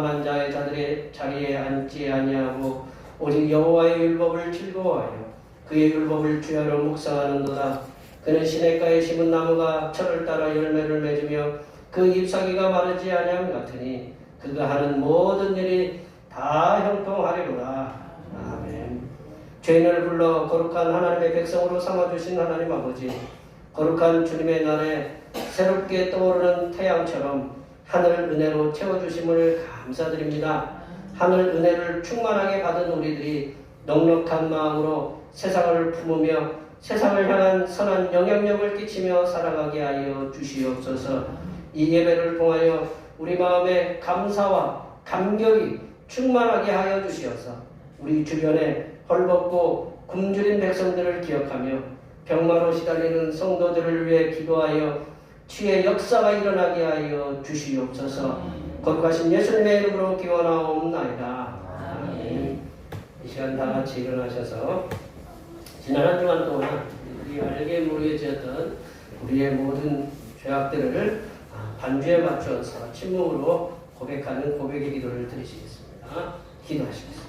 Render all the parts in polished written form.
평안한 자들의 자리에 앉지 아니하고 오직 여호와의 율법을 즐거워하여 그의 율법을 주야로 묵상하는도다. 그는 시냇가에 심은 나무가 철을 따라 열매를 맺으며 그 잎사귀가 마르지 아니함 같으니 그가 하는 모든 일이 다 형통하리로다. 아멘. 죄인을 불러 거룩한 하나님의 백성으로 삼아주신 하나님 아버지, 거룩한 주님의 날에 새롭게 떠오르는 태양처럼 하늘 은혜로 채워주심을 감사드립니다. 하늘 은혜를 충만하게 받은 우리들이 넉넉한 마음으로 세상을 품으며 세상을 향한 선한 영향력을 끼치며 살아가게 하여 주시옵소서. 이 예배를 통하여 우리 마음에 감사와 감격이 충만하게 하여 주시어서 우리 주변에 헐벗고 굶주린 백성들을 기억하며 병마로 시달리는 성도들을 위해 기도하여 치유의 역사가 일어나게 하여 주시옵소서. 거룩하신 예수님의 이름으로 기원하옵나이다. 아멘. 이 시간 다 같이 일어나셔서 지난 한 주간 동안 우리 알게 모르게 지었던 우리의 모든 죄악들을 반주에 맞춰서 침묵으로 고백하는 고백의 기도를 드리시겠습니다. 기도하시겠습니다.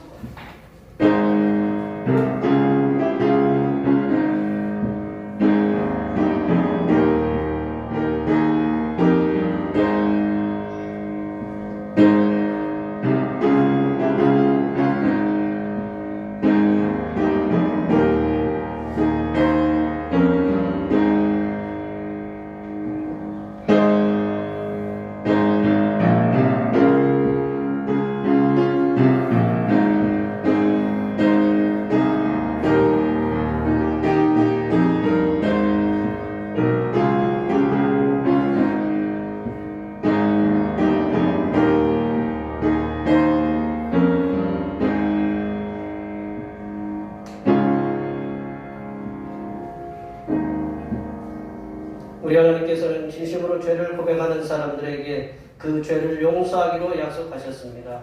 우리 하나님께서는 진심으로 죄를 고백하는 사람들에게 그 죄를 용서하기로 약속하셨습니다.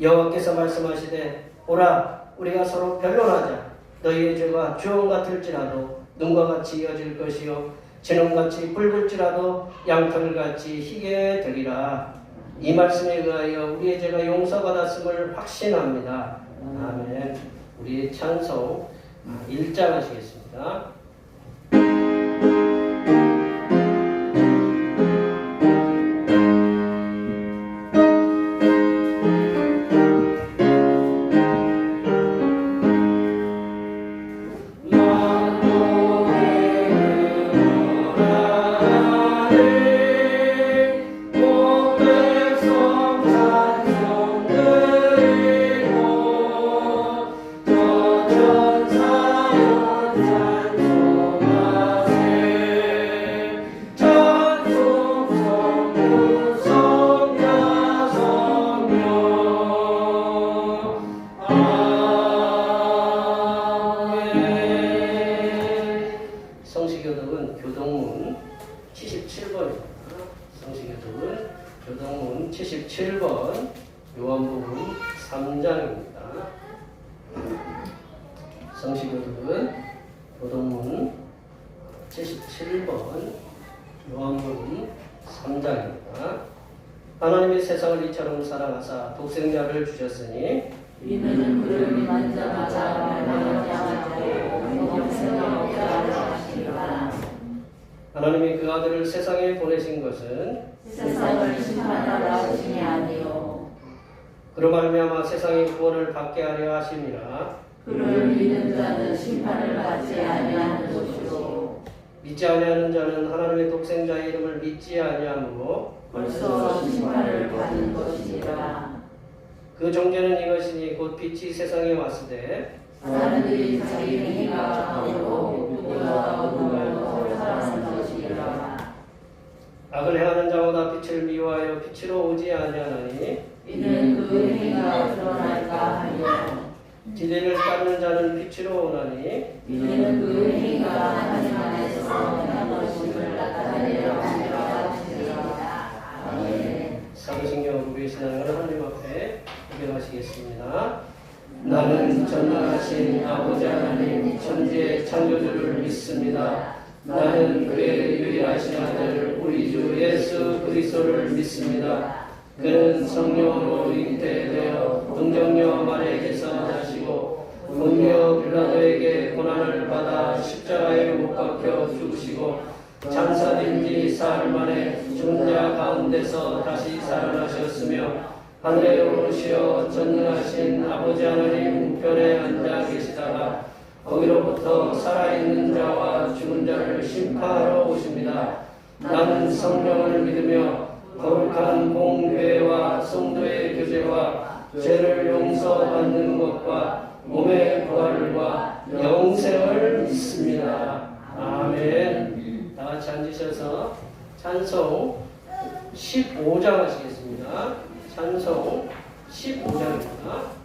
여호와께서 말씀하시되 오라 우리가 서로 변론하자. 너희의 죄가 주홍 같을지라도 눈과 같이 이어질 것이요 진홍같이 붉을지라도 양털같이 희게 되리라. 이 말씀에 의하여 우리의 죄가 용서받았음을 확신합니다. 아멘. 우리 찬송 1장 하시겠습니다. 성시교독은 교동문 77번입니다. 성시교독은 교동문 77번 요한복음 3장입니다. 성시교독은 교동문 77번 요한복음 3장입니다. 하나님이 세상을 이처럼 사랑하사 독생자를 주셨으니 이는 그를 만져마자 말하지 않았고 영생을 얻게 하려 하시니라. 하나님이 그 아들을 세상에 보내신 것은 세상을 심판하려 하심이 아니요 그로 말미암아 세상의 구원을 받게 하려 하심이라. 그를 믿는 자는 심판을 받지 아니하는 것이요 믿지 아니하는 자는 하나님의 독생자의 이름을 믿지 아니하므로 벌써 심판을 받는 것이니라. 그 종제는 이것이니 곧 빛이 세상에 왔으되 사람들이 자기 행위가 악하고 누구나 어둠을 더 사랑하는 것이니라. 악을 행하는 자보다 빛을 미워하여 빛으로 오지 아니하나니 이는 그 행위가 드러날까 하여 진리를 따르는 자는 빛으로 오나니 이는 그 행위가 하나님 안에서 행한 것임을 나타내려 함이라 하시니라. 아멘. 사도신경 우리의 신앙을 하나님 앞에 고백하시겠습니다. 나는 전능하신 아버지 하나님 천지의 창조주를 믿습니다. 나는 그의 유일하신 아들 우리 주 예수 그리스도를 믿습니다. 그는 성령으로 잉태되어 동정녀 마리아에게서 나시고 본디오 빌라도에게 고난을 받아 십자가에 못 박혀 죽으시고 장사된 지 사흘 만에 죽은 자 가운데서 다시 살아나셨으며 하늘에 오르시어 전능하신 아버지 하나님 우편에 앉아 계시다가 거기로부터 살아있는 자와 죽은 자를 심판하러 오십니다. 나는 성령을 믿으며 거룩한 공교회와 성도의 교제와 죄를 용서받는 것과 몸의 부활과 영생을 믿습니다. 아멘. 다 같이 앉으셔서 찬송 15장 하시겠습니다. 찬송 15장입니다.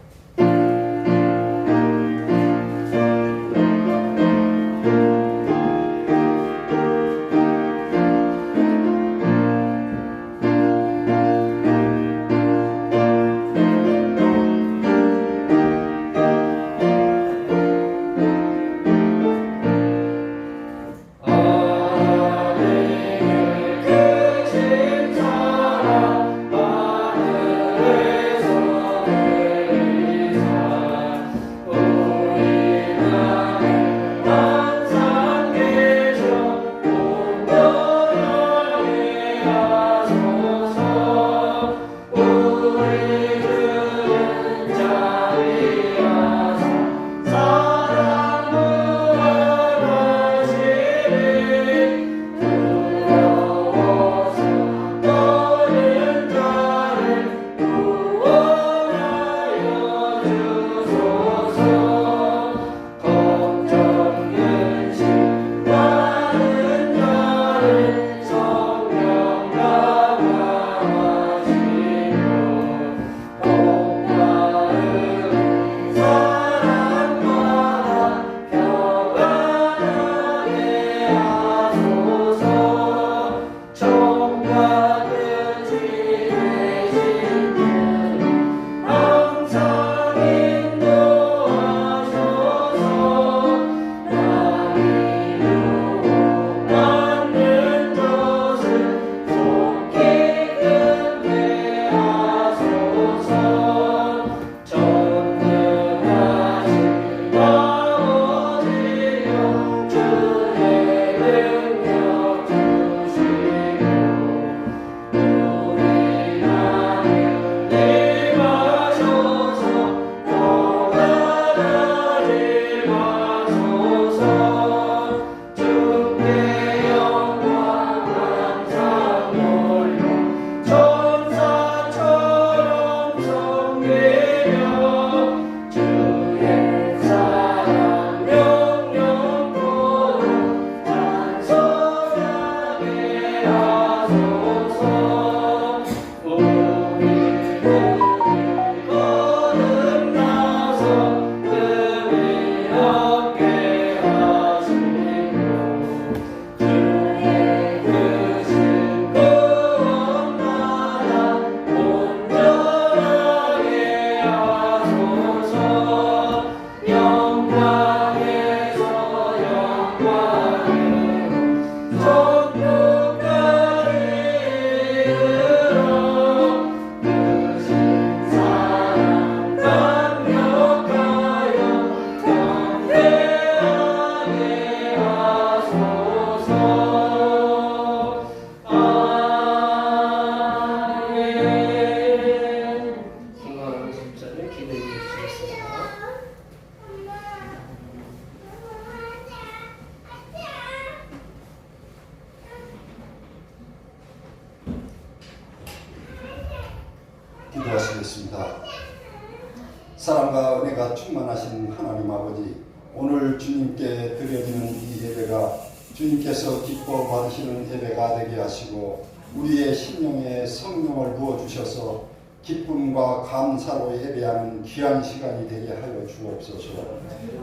기도하시겠습니다. 사랑과 은혜가 충만하신 하나님 아버지, 오늘 주님께 드려지는 이 예배가 주님께서 기뻐 받으시는 예배가 되게 하시고 우리의 심령에 성령을 부어주셔서 기쁨과 감사로 예배하는 귀한 시간이 되게 하여 주옵소서.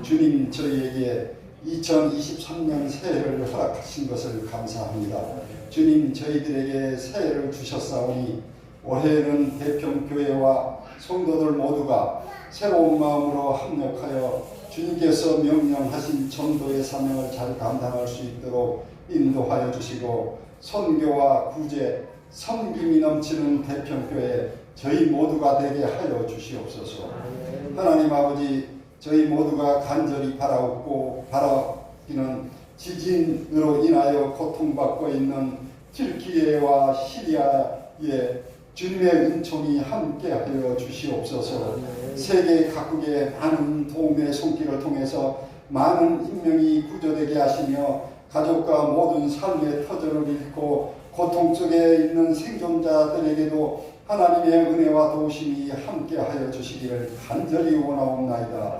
주님, 저희에게 2023년 새해를 허락하신 것을 감사합니다. 주님, 저희들에게 새해를 주셨사오니 올해는 대평교회와 성도들 모두가 새로운 마음으로 합력하여 주님께서 명령하신 전도의 사명을 잘 감당할 수 있도록 인도하여 주시고 선교와 구제, 섬김이 넘치는 대평교회 저희 모두가 되게 하여 주시옵소서. 하나님 아버지, 저희 모두가 간절히 바라기는 지진으로 인하여 고통받고 있는 튀르키예와 시리아에 주님의 은총이 함께하여 주시옵소서. 세계 각국의 많은 도움의 손길을 통해서 많은 인명이 구조되게 하시며 가족과 모든 삶의 터전을 잃고 고통 속에 있는 생존자들에게도 하나님의 은혜와 도우심이 함께하여 주시기를 간절히 원하옵나이다.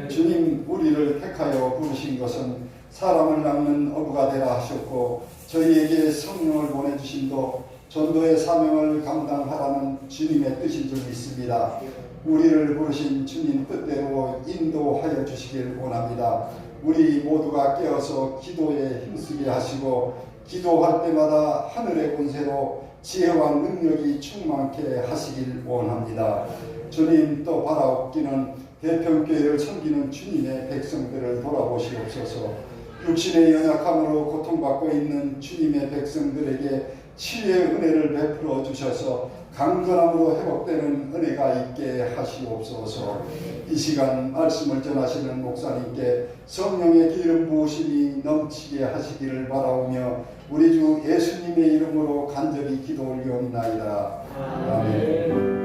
주님, 우리를 택하여 부르신 것은 사람을 낚는 어부가 되라 하셨고 저희에게 성령을 보내주심도 전도의 사명을 감당하라는 주님의 뜻인 줄 믿습니다. 우리를 부르신 주님 뜻대로 인도하여 주시길 원합니다. 우리 모두가 깨어서 기도에 힘쓰게 하시고 기도할 때마다 하늘의 권세로 지혜와 능력이 충만케 하시길 원합니다. 주님, 또 바라옵기는 대평교회를 섬기는 주님의 백성들을 돌아보시옵소서. 육신의 연약함으로 고통받고 있는 주님의 백성들에게 치유의 은혜를 베풀어 주셔서 강건함으로 회복되는 은혜가 있게 하시옵소서. 이 시간 말씀을 전하시는 목사님께 성령의 기름 부으심이 넘치게 하시기를 바라오며 우리 주 예수님의 이름으로 간절히 기도 올리옵나이다. 아멘.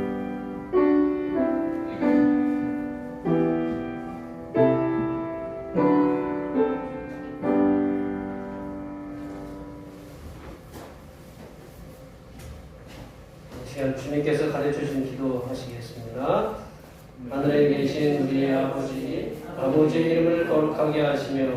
주님께서 가르쳐주신 기도 하시겠습니다. 하늘에 계신 우리의 아버지, 아버지의 이름을 거룩하게 하시며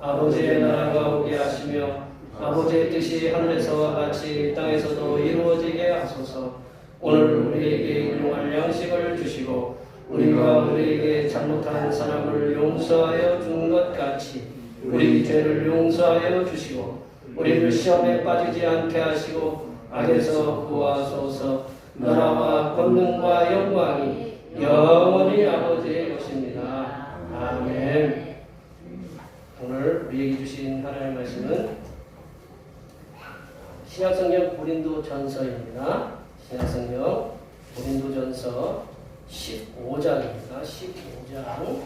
아버지의 나라가 오게 하시며 아버지의 뜻이 하늘에서와 같이 땅에서도 이루어지게 하소서. 오늘 우리에게 일용할 양식을 주시고 우리가 우리에게 잘못한 사람을 용서하여 준 것 같이 우리 죄를 용서하여 주시고 우리를 시험에 빠지지 않게 하시고 악에서 구하소서. 나라와 권능과 영광이 영원히 아버지의 것입니다. 아멘. 오늘 우리에게 주신 하나님의 말씀은 신약성경 고린도전서입니다. 신약성경 고린도전서 15장입니다. 15장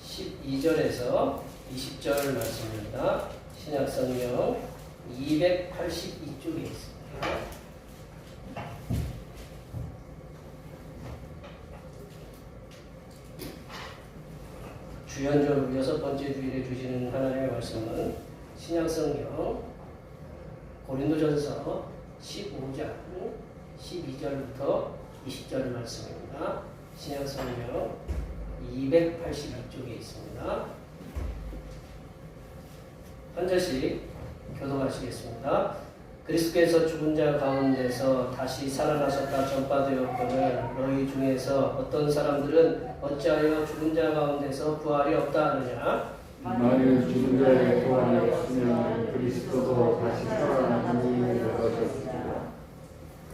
12절에서 20절 말씀입니다. 신약성경 282쪽에 있습니다. 주연절 여섯 번째 주일에 주시는 하나님의 말씀은 신약성경 고린도전서 15장 12절부터 20절 말씀입니다. 신약성경 282쪽에 있습니다. 한 절씩 교독하시겠습니다. 그리스도께서 죽은 자 가운데서 다시 살아나셨다 전파되었거늘 너희 중에서 어떤 사람들은 어찌하여 죽은 자 가운데서 부활이 없다 하느냐? 만일 죽은 자의 부활이 없으면 그리스도도 다시 살아나니 것이었습니다.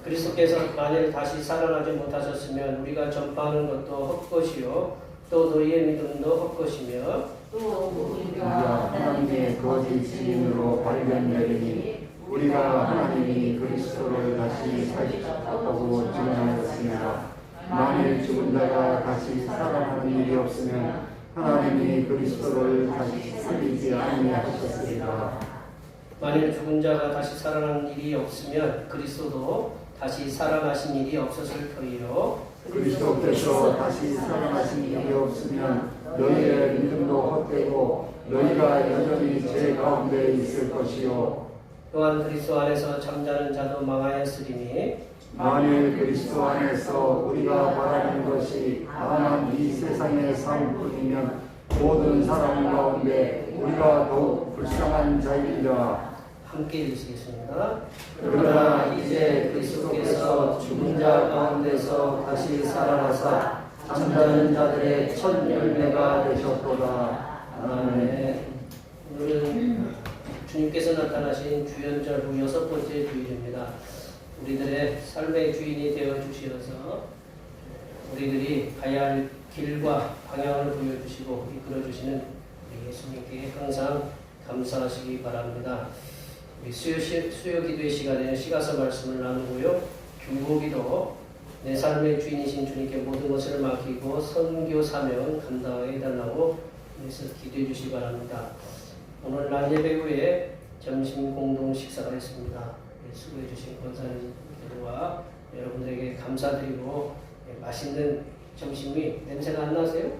그리스도께서 만일 다시 살아나지 못하셨으면 우리가 전파하는 것도 헛것이요 또 너희의 믿음도 헛것이며 또 우리가 하나님의 거짓 증인으로 발견되리니 우리가 하나님이 그리스도를 다시 살리셨다고 증언하였습니다. 만일 죽은 자가 다시 살아나는 일이 없으면 하나님이 그리스도를 다시 살리지 아니하셨으리라. 만일 죽은 자가 다시 살아나는 일이 없으면 그리스도도 다시 살아나신 일이 없었을 터이요 그리스도께서 다시 살아나신 일이 없으면 너희의 믿음도 헛되고 너희가 여전히 죄 가운데 있을 것이요 또한 그리스도 안에서 잠자는 자도 망하였으리니 만일 그리스도 안에서 우리가 바라는 것이 다만 이 세상의 삶뿐이면 모든 사람 가운데 우리가 더욱 불쌍한 자이리라. 함께 읽으시겠습니다. 그러나 이제 그리스도께서 죽은 자 가운데서 다시 살아나사 잠자는 자들의 첫 열매가 되셨도다. 아멘. 오늘은 주님께서 나타나신 주연절 후 여섯 번째 주일입니다. 우리들의 삶의 주인이 되어 주시어서 우리들이 가야 할 길과 방향을 보여주시고 이끌어 주시는 우리 예수님께 항상 감사하시기 바랍니다. 우리 수요 기도의 시간에 시가서 말씀을 나누고요. 중보기도 내 삶의 주인이신 주님께 모든 것을 맡기고 선교 사명 감당하게 해달라고 그래서 기도해 주시기 바랍니다. 오늘 날 예배 후에 점심 공동 식사가 있습니다. 수고해 주신 권사님들과 여러분들에게 감사드리고 맛있는 점심이 냄새가 안 나세요?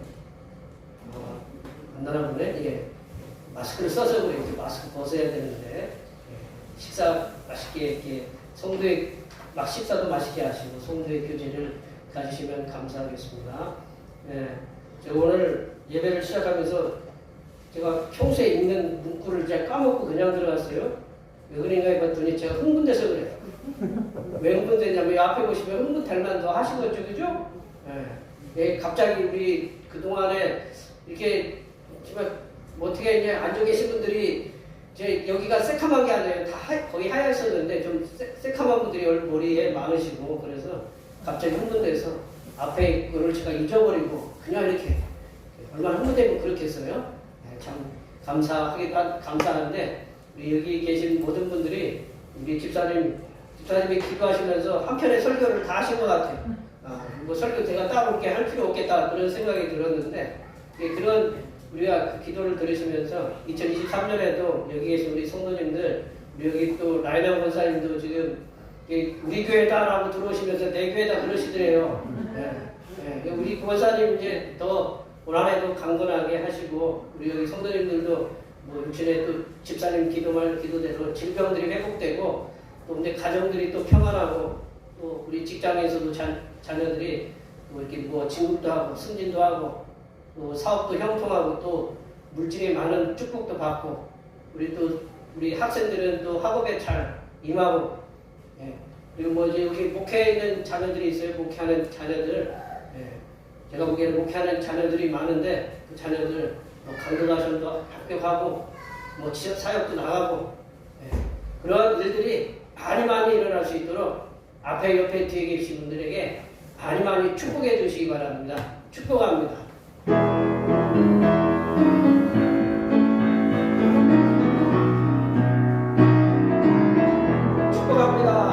안 나나 보네. 이게 마스크를 써서 그래. 이제 마스크 벗어야 되는데 식사 맛있게 이렇게 성도의 막 식사도 맛있게 하시고 성도의 교제를 가지시면 감사하겠습니다. 제가 오늘 예배를 시작하면서 제가 평소에 읽는 문구를 제가 까먹고 그냥 들어갔어요. 왜 그런가 해봤더니 제가 흥분돼서 그래요. 왜 흥분되냐면 앞에 보시면 흥분될 만도 하시겠죠, 그죠? 갑자기 우리 그동안에 이렇게 정말 뭐 어떻게 이제 앉아 계신 분들이 이제 여기가 새카만 게 아니에요. 다 거의 하얗었는데 좀 새카만 분들이 머리에 많으시고 그래서 갑자기 흥분돼서 앞에 거를 제가 잊어버리고 그냥 이렇게 얼마나 흥분되면 그렇게 했어요. 참 감사한데 우리 여기 계신 모든 분들이 우리 집사님이 기도하시면서 한편의 설교를 다 하신 것 같아요. 뭐 설교 제가 따로 이렇게 할 필요 없겠다 그런 생각이 들었는데 그런 우리가 그 기도를 들으시면서 2023년에도 여기 계신 우리 성도님들 우리 여기 또 라이나 권사님도 지금 우리 교회다라고 들어오시면서 내 교회다 그러시더래요. 우리 권사님 이제 더 올 한해도 강건하게 하시고 우리 여기 성도님들도 뭐 육신에 또 집사님 기도대로 질병들이 회복되고 또 이제 가정들이 또 평안하고 또 우리 직장에서도 자녀들이 뭐 이렇게 뭐 진급도 하고 승진도 하고 또 사업도 형통하고 또 물질이 많은 축복도 받고 우리 학생들은 또 학업에 잘 임하고 그리고 뭐 이제 여기 목회에 있는 자녀들이 있어요. 목회하는 자녀들 제가 보기에는 목회하는 자녀들이 많은데 그 자녀들 뭐 강도다션도 합격하고 뭐 지역 사역도 나가고 그런 일들이 많이 일어날 수 있도록 앞에 옆에 뒤에 계신 분들에게 많이 축복해 주시기 바랍니다. 축복합니다. 축복합니다.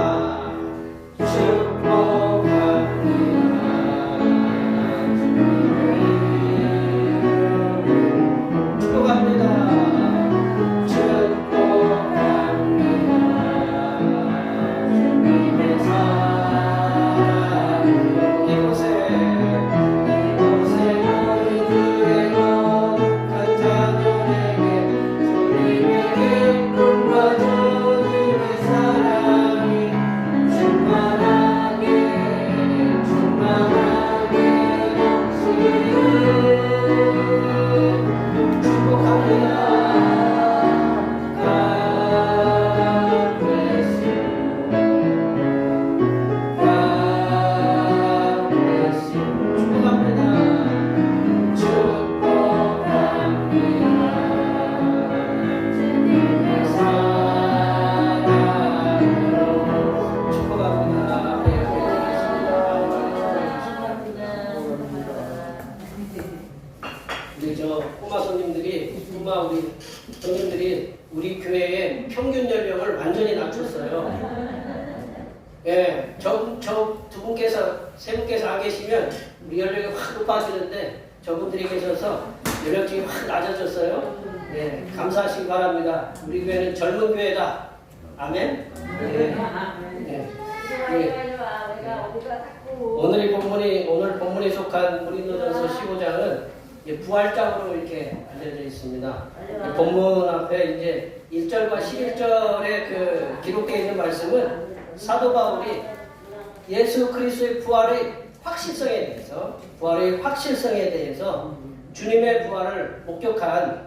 우리 교회의 평균 연령을 완전히 낮췄어요. 저 두 분께서, 세 분께서 안 계시면 우리 연령이 확 높아지는데 저분들이 계셔서 연령층이 확 낮아졌어요. 감사하시기 바랍니다. 우리 교회는 젊은 교회다. 아멘. 오늘 본문에 속한 고린도전서 15장은 부활장으로 이렇게 알려져 있습니다. 본문 앞에 이제 1절과 11절에 그 기록되어 있는 말씀은 사도 바울이 예수 그리스도의 부활의 확실성에 대해서 주님의 부활을 목격한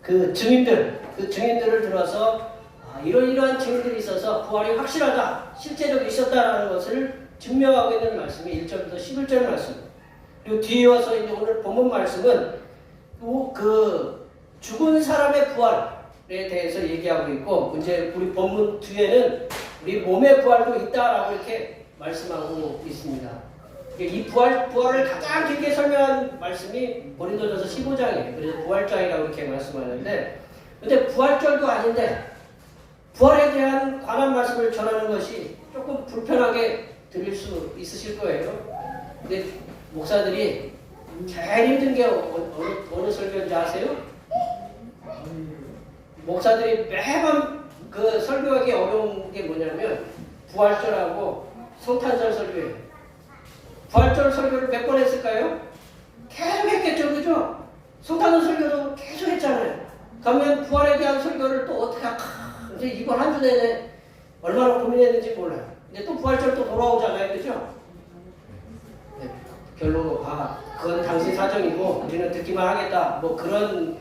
그 증인들을 들어서 이러한 증인들이 있어서 부활이 확실하다, 실제적으로 있었다라는 것을 증명하고 있는 말씀이 1절부터 11절 말씀. 그리고 뒤에 와서 이제 오늘 본문 말씀은 그 죽은 사람의 부활에 대해서 얘기하고 있고, 이제 우리 본문 뒤에는 우리 몸의 부활도 있다라고 이렇게 말씀하고 있습니다. 이 부활을 가장 길게 설명한 말씀이 고린도전서 15장이에요. 그래서 부활장이라고 이렇게 말씀하는데, 근데 부활절도 아닌데 부활에 대한 관한 말씀을 전하는 것이 조금 불편하게 들릴 수 있으실 거예요. 근데 목사들이 제일 힘든 게 어느 설교인지 아세요? 목사들이 매번 그 설교하기 어려운 게 뭐냐면 부활절하고 성탄절 설교예요. 부활절 설교를 몇 번 했을까요? 계속 했겠죠, 그죠? 성탄절 설교도 계속 했잖아요. 그러면 부활에 대한 설교를 또 어떻게 할까? 이제 이번 한 주 내내 얼마나 고민했는지 몰라요. 근데 또 부활절 또 돌아오잖아요, 그죠? 네, 결론, 그건 당신 사정이고 우리는 듣기만 하겠다. 뭐 그런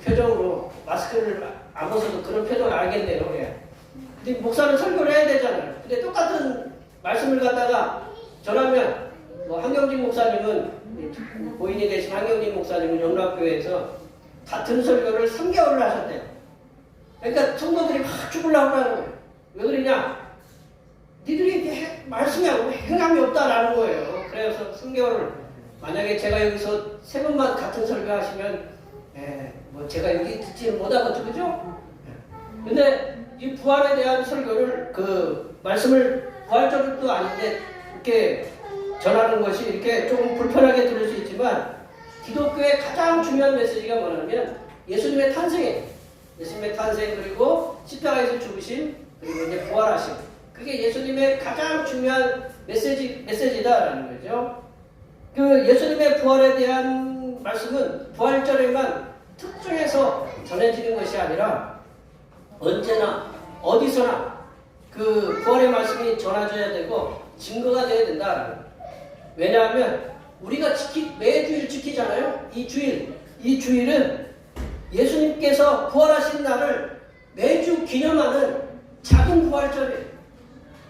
표정으로 마스크를 안 벗어도 그런 표정을 알겠네요. 예. 근데 목사는 설교를 해야 되잖아요. 근데 똑같은 말씀을 갖다가 전하면 뭐 한경진 목사님은 고인이 되신 한경진 목사님은 영락교회에서 같은 설교를 3개월을 하셨대요. 그러니까 성도들이 막 죽으려고 하는 거예요. 왜 그러냐? 니들이 말씀이 행함이 없다라는 거예요. 그래서 3개월을 만약에 제가 여기서 3번만 같은 설교 하시면 뭐 제가 여기 듣지 못하겠죠, 그죠? 근데 이 부활에 대한 설교를 그 말씀을 부활절도 아닌데 이렇게 전하는 것이 이렇게 조금 불편하게 들을 수 있지만 기독교의 가장 중요한 메시지가 뭐냐면 예수님의 탄생이에요. 예수님의 탄생 그리고 십자가에서 죽으심 그리고 이제 부활하심. 그게 예수님의 가장 중요한 메시지다라는 거죠. 그 예수님의 부활에 대한 말씀은 부활절에만 특정해서 전해지는 것이 아니라 언제나 어디서나 그 부활의 말씀이 전해져야 되고 증거가 되어야 된다라는 거예요. 왜냐하면 우리가 매주일 지키잖아요. 이 주일은 예수님께서 부활하신 날을 매주 기념하는 작은 부활절이에요.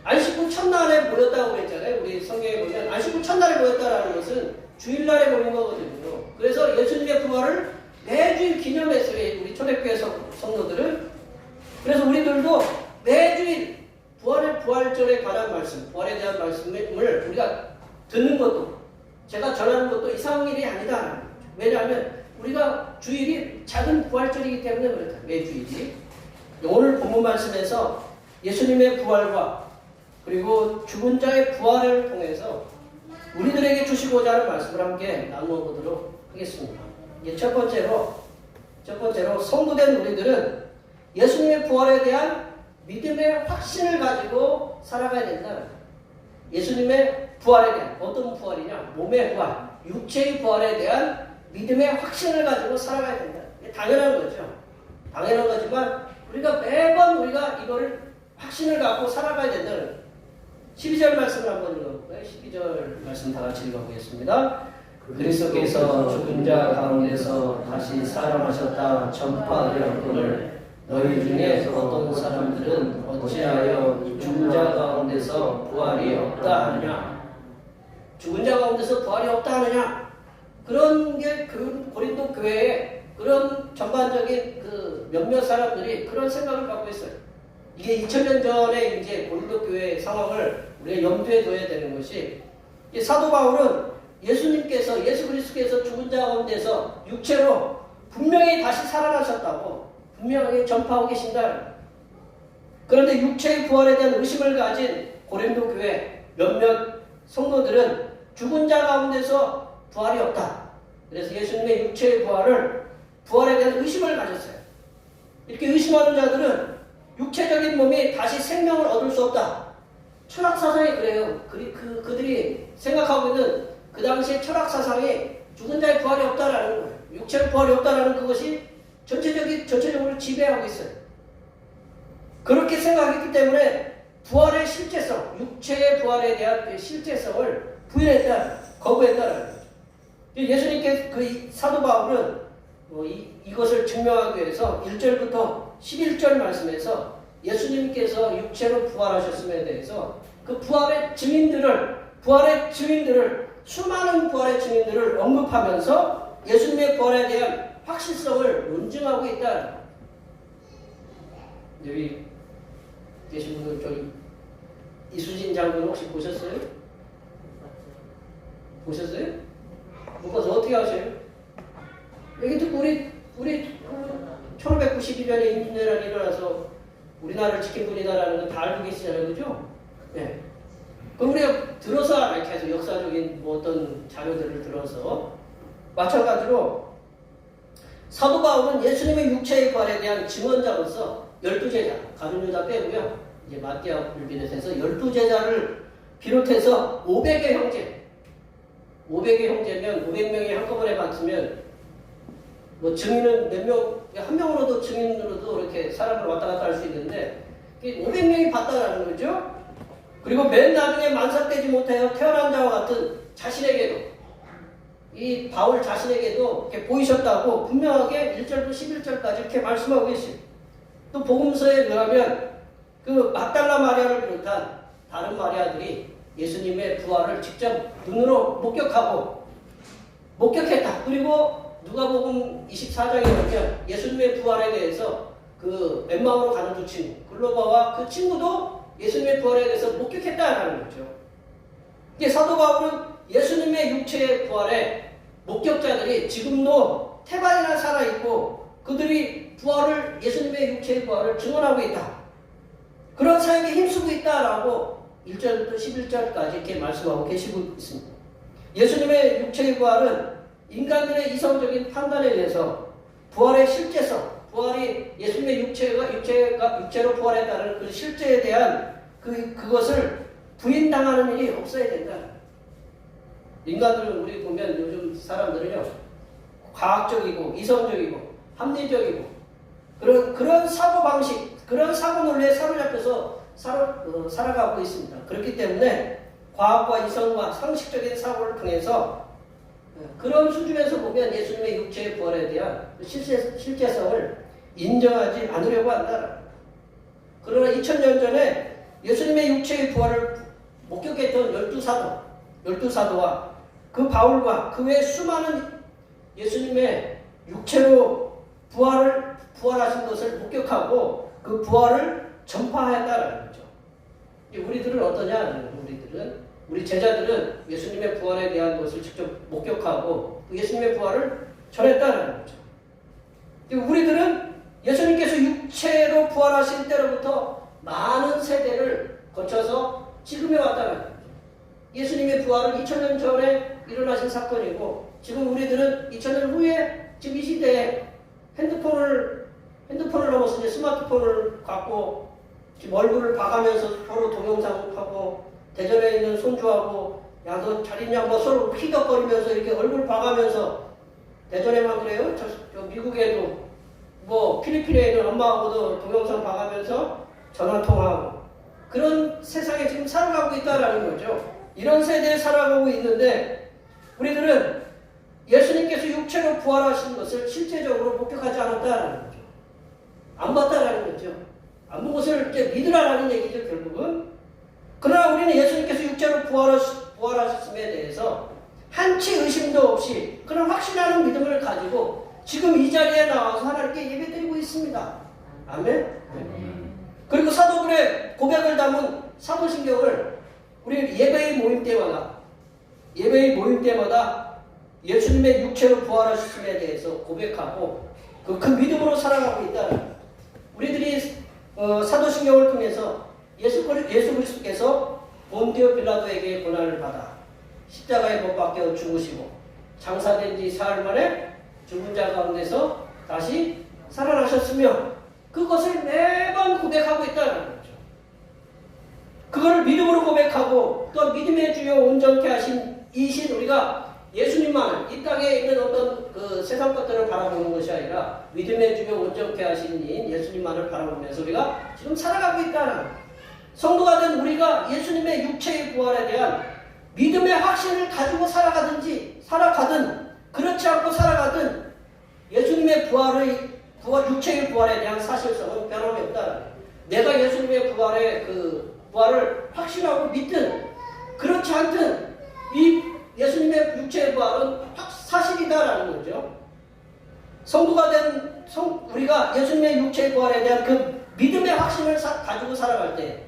안식구 첫날에 모였다고 그랬잖아요. 우리 성경에 보면 안식구 첫날에 모였다라는 것은 주일날에 모인 거거든요. 그래서 예수님의 부활을 매주일 기념했어요. 우리 초대교회 성도들은. 그래서 우리들도 매주일 부활절에 관한 말씀, 부활에 대한 말씀을 우리가 듣는 것도 제가 전하는 것도 이상한 일이 아니다. 왜냐하면 우리가 주일이 작은 부활절이기 때문에 그렇다. 매주일이. 오늘 본문 말씀에서 예수님의 부활과 그리고 죽은 자의 부활을 통해서 우리들에게 주시고자 하는 말씀을 함께 나누어 보도록 하겠습니다. 이제 첫 번째로 성도된 우리들은 예수님의 부활에 대한 믿음의 확신을 가지고 살아가야 된다. 예수님의 부활에 대한 어떤 부활이냐? 몸의 부활, 육체의 부활에 대한 믿음의 확신을 가지고 살아가야 된다. 당연한 거죠. 당연한 거지만 우리가 매번 이거를 확신을 갖고 살아가야 된다는 거예요. 12절 말씀을 한번 읽어볼까요? 12절 말씀 다 같이 읽어보겠습니다. 그리스도께서 죽은 자 가운데서 다시 살아나셨다 전파하였거늘 너희 중에 어떤 사람들은 어찌하여 죽은 자 가운데서 부활이 없다 하느냐? 죽은 자 가운데서 부활이 없다 하느냐? 그런 게 그 고린도 교회에 그런 전반적인 그 몇몇 사람들이 그런 생각을 갖고 있어요. 이게 2000년 전에 이제 고린도 교회의 상황을 우리가 염두에 둬야 되는 것이 사도 바울은 예수 그리스도께서 죽은 자 가운데서 육체로 분명히 다시 살아나셨다고 분명하게 전파하고 계신다. 그런데 육체의 부활에 대한 의심을 가진 고린도 교회 몇몇 성도들은 죽은 자 가운데서 부활이 없다. 그래서 예수님의 육체의 부활에 대한 의심을 가졌어요. 이렇게 의심하는 자들은 육체적인 몸이 다시 생명을 얻을 수 없다. 철학 사상이 그래요. 그들이 생각하고 있는 그 당시의 철학 사상이 죽은 자의 부활이 없다라는 거예요. 육체의 부활이 없다라는 그것이 전체적으로 지배하고 있어요. 그렇게 생각했기 때문에 부활의 실제성, 육체의 부활에 대한 그 실제성을 거부했다라는 거죠. 예수님께 그 사도 바울은 이것을 증명하기 위해서 1절부터 11절 말씀에서 예수님께서 육체로 부활하셨음에 대해서 그 부활의 증인들을 수많은 부활의 증인들을 언급하면서 예수님의 부활에 대한 확실성을 논증하고 있다. 여기 계신 분들 저기 이수진 장군 혹시 보셨어요? 못 봐서 어떻게 하세요? 여기 듣고 우리 1592년에 임진왜란이 일어나서 우리나라를 지킨 분이다라는 거 다 알고 계시잖아요. 그죠? 네. 그럼 우리가 들어서 알아요. 계속 역사적인 뭐 어떤 자료들을 들어서. 마찬가지로 사도 바울은 예수님의 육체의 부활에 대한 증언자로서 12제자, 가룟 유다 빼고요. 이제 마띠아를 비롯해서 12제자를 비롯해서 500의 형제, 500의 형제면 500명이 한꺼번에 봤으면 뭐 증인은 몇 명, 한 명으로도 증인으로도 이렇게 사람을 왔다 갔다 할 수 있는데 500명이 봤다라는 거죠. 그리고 맨 나중에 만삭되지 못하여 태어난 자와 같은 자신에게도 이 바울 자신에게도 이렇게 보이셨다고 분명하게 1절부터 11절까지 이렇게 말씀하고 계시죠. 또 복음서에 의하면 그 막달라 마리아를 비롯한 다른 마리아들이 예수님의 부활을 직접 눈으로 목격했다. 그리고 누가복음 24장에 보면 예수님의 부활에 대해서 그 엠마오로 가는 두 친구 글로바와 그 친구도 예수님의 부활에 대해서 목격했다라는 거죠. 이게 사도 바울은 예수님의 육체의 부활에 목격자들이 지금도 태반이나 살아있고 그들이 예수님의 육체의 부활을 증언하고 있다. 그런 사역에 힘쓰고 있다라고 1절부터 11절까지 이렇게 말씀하고 계시고 있습니다. 예수님의 육체의 부활은 인간들의 이성적인 판단에 의해서 부활의 실제성, 부활이 예수님의 육체로 부활했다는 그 실제에 대한 그것을 부인당하는 일이 없어야 된다. 인간들은 우리 보면 요즘 사람들은요 과학적이고 이성적이고 합리적이고 그런 사고 방식, 그런 사고 논리에 사로잡혀서 살아가고 있습니다. 그렇기 때문에 과학과 이성과 상식적인 사고를 통해서 그런 수준에서 보면 예수님의 육체의 부활에 대한 실제성을 인정하지 않으려고 한다. 그러나 2000년 전에 예수님의 육체의 부활을 목격했던 12사도와 그 바울과 그 외 수많은 예수님의 육체로 부활하신 것을 목격하고 그 부활을 전파하였다는 거죠. 우리들은 어떠냐? 우리 제자들은 예수님의 부활에 대한 것을 직접 목격하고 예수님의 부활을 전했다는 거죠. 우리들은 예수님께서 육체로 부활하신 때로부터 많은 세대를 거쳐서 지금에 왔다는 거죠. 예수님의 부활은 2000년 전에 일어나신 사건이고 지금 우리들은 2000년 후에 지금 이 시대에 핸드폰을 넘어서 이제 스마트폰을 갖고 지금 얼굴을 봐가면서 서로 동영상하고 대전에 있는 손주하고 야 너 잘 있냐 뭐 서로 희덕거리면서 이렇게 얼굴 봐가면서 대전에만 그래요? 저 미국에도 뭐 필리핀에 있는 엄마하고도 동영상 봐가면서 전화통화하고 그런 세상에 지금 살아가고 있다라는 거죠. 이런 세대에 살아가고 있는데 우리들은 예수님께서 육체로 부활하신 것을 실제적으로 목격하지 않았다라는 거죠. 안 봤다라는 거죠. 안 본 것을 이제 믿으라라는 얘기죠, 결국은. 그러나 우리는 예수님께서 육체로 부활하셨음에 대해서 한치 의심도 없이 그런 확신하는 믿음을 가지고 지금 이 자리에 나와서 하나님께 예배드리고 있습니다. 아멘? 그리고 사도들의 고백을 담은 사도신경을 우리 예배의 모임 때마다 예수님의 육체로 부활하셨음에 대해서 고백하고 그 믿음으로 살아가고 있다는 우리들이 사도신경을 통해서 예수 그리스도께서 본디오 빌라도에게 고난을 받아 십자가에 못 박혀 죽으시고 장사된 지 사흘 만에 죽은 자 가운데서 다시 살아나셨으며 그것을 매번 고백하고 있다는 거죠. 그거를 믿음으로 고백하고 또 믿음의 주요 온전케 하신 이신 우리가 예수님만 이 땅에 있는 어떤 그 세상 것들을 바라보는 것이 아니라 믿음의 주요 온전케 하신 인 예수님만을 바라보면서 우리가 지금 살아가고 있다는 성도가 된 우리가 예수님의 육체의 부활에 대한 믿음의 확신을 가지고 살아가든 그렇지 않고 살아가든 예수님의 육체의 부활에 대한 사실성은 변함이 없다. 내가 예수님의 부활을 확신하고 믿든 그렇지 않든 이 예수님의 육체의 부활은 사실이다라는 거죠. 성도가 된 우리가 예수님의 육체의 부활에 대한 그 믿음의 확신을 가지고 살아갈 때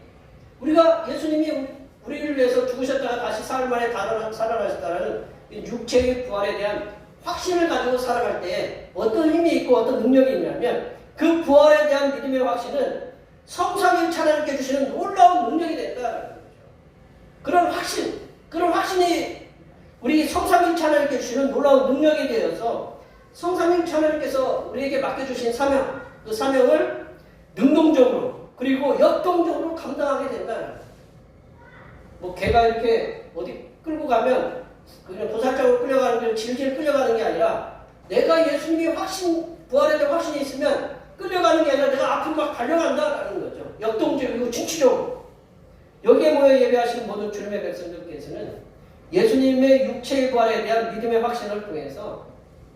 우리가 예수님이 우리를 위해서 죽으셨다가 다시 사흘 만에 살아나셨다는 육체의 부활에 대한 확신을 가지고 살아갈 때 어떤 힘이 있고 어떤 능력이 있냐면 그 부활에 대한 믿음의 확신은 성삼일체 하나님께 주시는 놀라운 능력이 된다는 거죠. 그런 확신이 우리 성삼일체 하나님께 주시는 놀라운 능력이 되어서 성삼일체 하나님께서 우리에게 맡겨주신 사명, 그 사명을 능동적으로 그리고 역동적으로 감당하게 된다는 거죠. 뭐 개가 이렇게 어디 끌고 가면 그냥 도살장으로 끌려가는 게 질질 끌려가는 게 아니라 내가 예수님이 부활에 대한 확신이 있으면 끌려가는 게 아니라 내가 앞으로 막 달려간다라는 거죠. 역동적이고 진취적으로. 여기에 모여 예배하시는 모든 주님의 백성들께서는 예수님의 육체의 부활에 대한 믿음의 확신을 통해서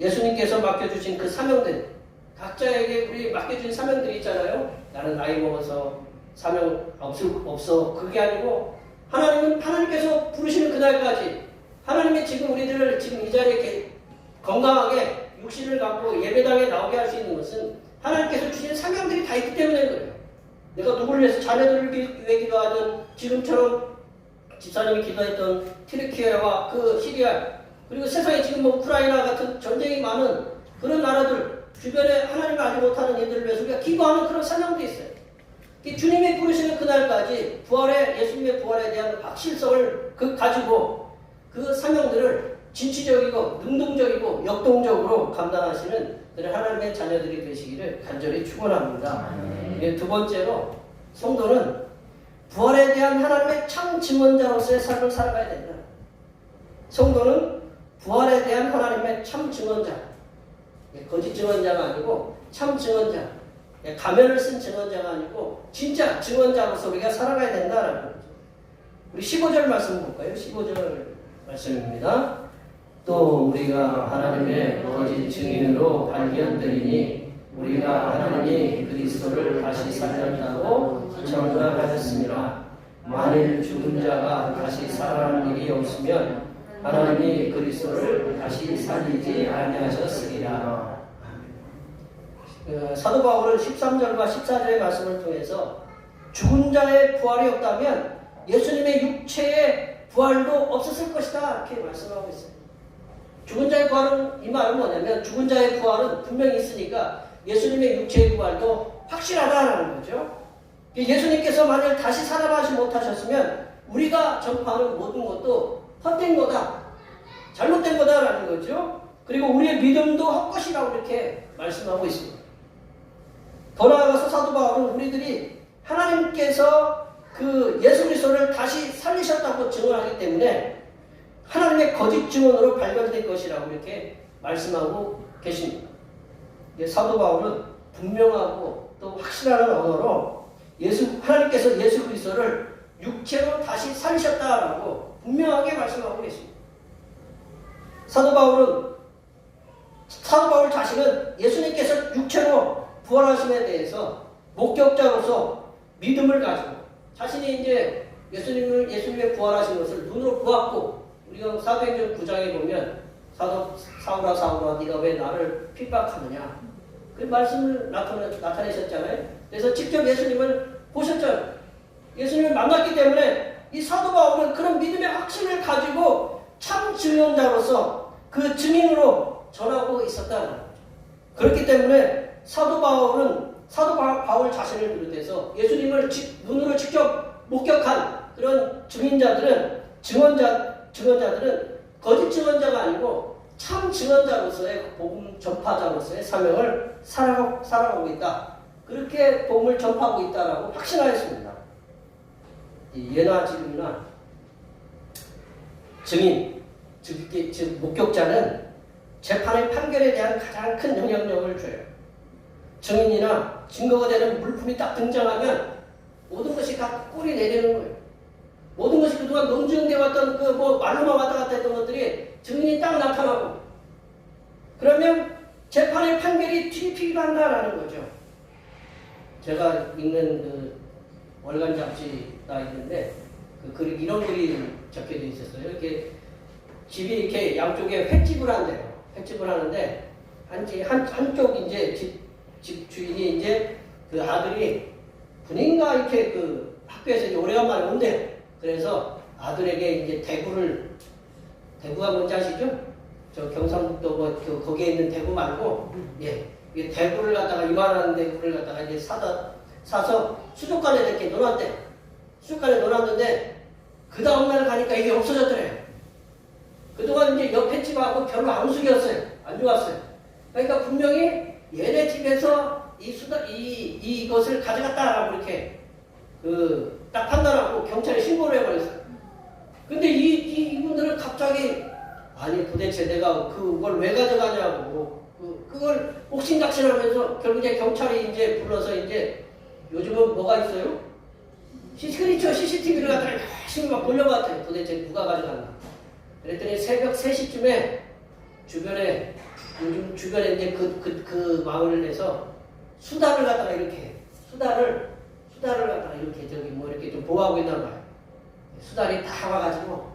예수님께서 맡겨주신 그 사명들, 각자에게 우리 맡겨주신 사명들이 있잖아요. 나는 나이 먹어서 사명 없어. 그게 아니고 하나님께서 부르시는 그날까지 하나님이 지금 우리들을 지금 이 자리에 건강하게 육신을 갖고 예배당에 나오게 할 수 있는 것은 하나님께서 주신 사명들이 다 있기 때문에 그래요. 내가 누구를 위해서 자녀들을 위해 기도하든 지금처럼 집사님이 기도했던 튀르키예와 그 시리아 그리고 세상에 지금 뭐 우크라이나 같은 전쟁이 많은 그런 나라들 주변에 하나님을 알지 못하는 이들을 위해서 우리가 기도하는 그런 사명도 있어요. 주님이 부르시는 그날까지 예수님의 부활에 대한 확실성을 가지고 그 사명들을 진취적이고 능동적이고 역동적으로 감당하시는 그런 하나님의 자녀들이 되시기를 간절히 축원합니다. 두 번째로 성도는 부활에 대한 하나님의 참 증언자로서의 삶을 살아가야 된다. 성도는 부활에 대한 하나님의 참 증언자, 거짓 증언자가 아니고 참 증언자, 가면을 쓴 증언자가 아니고 진짜 증언자로서 우리가 살아가야 된다라는 거죠. 우리 15절 말씀 볼까요? 15절 말씀입니다. 또 우리가 하나님의 거짓 증인으로 발견되리니 우리가 하나님이 그리스도를 다시 살렸다고 전하였습니다. 만일 죽은 자가 다시 살아나는 일이 없으면 하나님이 그리스도를 다시 살리지 아니하셨으리라. 사도 바울은 13절과 14절의 말씀을 통해서 죽은 자의 부활이 없다면 예수님의 육체의 부활도 없었을 것이다 이렇게 말씀하고 있어요. 죽은 자의 부활은 이 말은 뭐냐면 죽은 자의 부활은 분명히 있으니까 예수님의 육체의 부활도 확실하다는 거죠. 예수님께서 만약 다시 살아나지 못하셨으면 우리가 전파하는 모든 것도 헛된 거다, 잘못된 거다라는 거죠. 그리고 우리의 믿음도 헛것이라고 이렇게 말씀하고 있습니다. 더 나아가서 사도 바울은 우리들이 하나님께서 그 예수 그리스도를 다시 살리셨다고 증언하기 때문에 하나님의 거짓 증언으로 발견될 것이라고 이렇게 말씀하고 계십니다. 사도 바울은 분명하고 또 확실한 언어로 하나님께서 예수 그리스도를 육체로 다시 살리셨다라고 분명하게 말씀하고 계십니다. 사도 바울 자신은 예수님께서 육체로 부활하심에 대해서 목격자로서 믿음을 가지고 자신이 이제 예수님의 부활하신 것을 눈으로 보았고 우리가 사도행전 9장에 보면 사울아 네가 왜 나를 핍박하느냐 그 말씀을 나타내셨잖아요. 그래서 직접 예수님을 보셨잖아요. 예수님을 만났기 때문에 이 사도 바울은 그런 믿음의 확신을 가지고 참 증언자로서 그 증인으로 전하고 있었다는 거죠. 그렇기 때문에 사도 바울 자신을 비롯해서 예수님을 눈으로 직접 목격한 그런 증언자들은 거짓 증언자가 아니고 참 증언자로서의 복음 전파자로서의 사명을 살아가고 있다. 그렇게 복음을 전파하고 있다라고 확신하였습니다. 예나 지금이나 증인, 즉 목격자는 재판의 판결에 대한 가장 큰 영향력을 줘요. 증인이나 증거가 되는 물품이 딱 등장하면 모든 것이 다 꼴이 내리는 거예요. 모든 것이 그동안 논증되어 왔던 말로만 왔다 갔다 했던 것들이 증인이 딱 나타나고 그러면 재판의 판결이 뒤집히기도 한다라는 거죠. 제가 읽는 월간 잡지가 있는데 이런 글이 적혀져 있었어요. 이렇게 집이 이렇게 양쪽에 횟집을 한대요. 횟집을 하는데 한쪽 이제 집 주인이 이제 그 아들이 군인가 이렇게 그 학교에서 이제 오래간만에 온대요. 그래서 아들에게 이제 대구가 뭔지 아시죠? 저 경상북도 거기에 있는 대구 말고 이게 대구를 갖다가 이만한 대구를 갖다가 이제 사서 수족관에 이렇게 넣어놨대. 수족관에 넣어놨는데 그 다음날 가니까 이게 없어졌더래요. 그동안 이제 옆에 집하고 별로 앙숙이었어요. 안 좋았어요. 그러니까 분명히 얘네 집에서 이것을 가져갔다라고 이렇게 딱 판단하고 경찰에 신고를 해버렸어요. 근데 이분들은 갑자기 아니 도대체 내가 그걸 왜 가져가냐고 그걸 옥신각신하면서 결국에 경찰이 이제 불러서 이제 요즘은 뭐가 있어요? 그렇죠. CCTV를 갖다가 열심히 막 돌려봤더니 도대체 누가 가져갔나. 그랬더니 새벽 3시쯤에 요즘 주변에 이제 그 마을을 내서 수달을 갖다가 이렇게 수달을 갖다가 이렇게 저기 뭐 이렇게 좀 보호하고 있나 봐요. 수달이 다 와가지고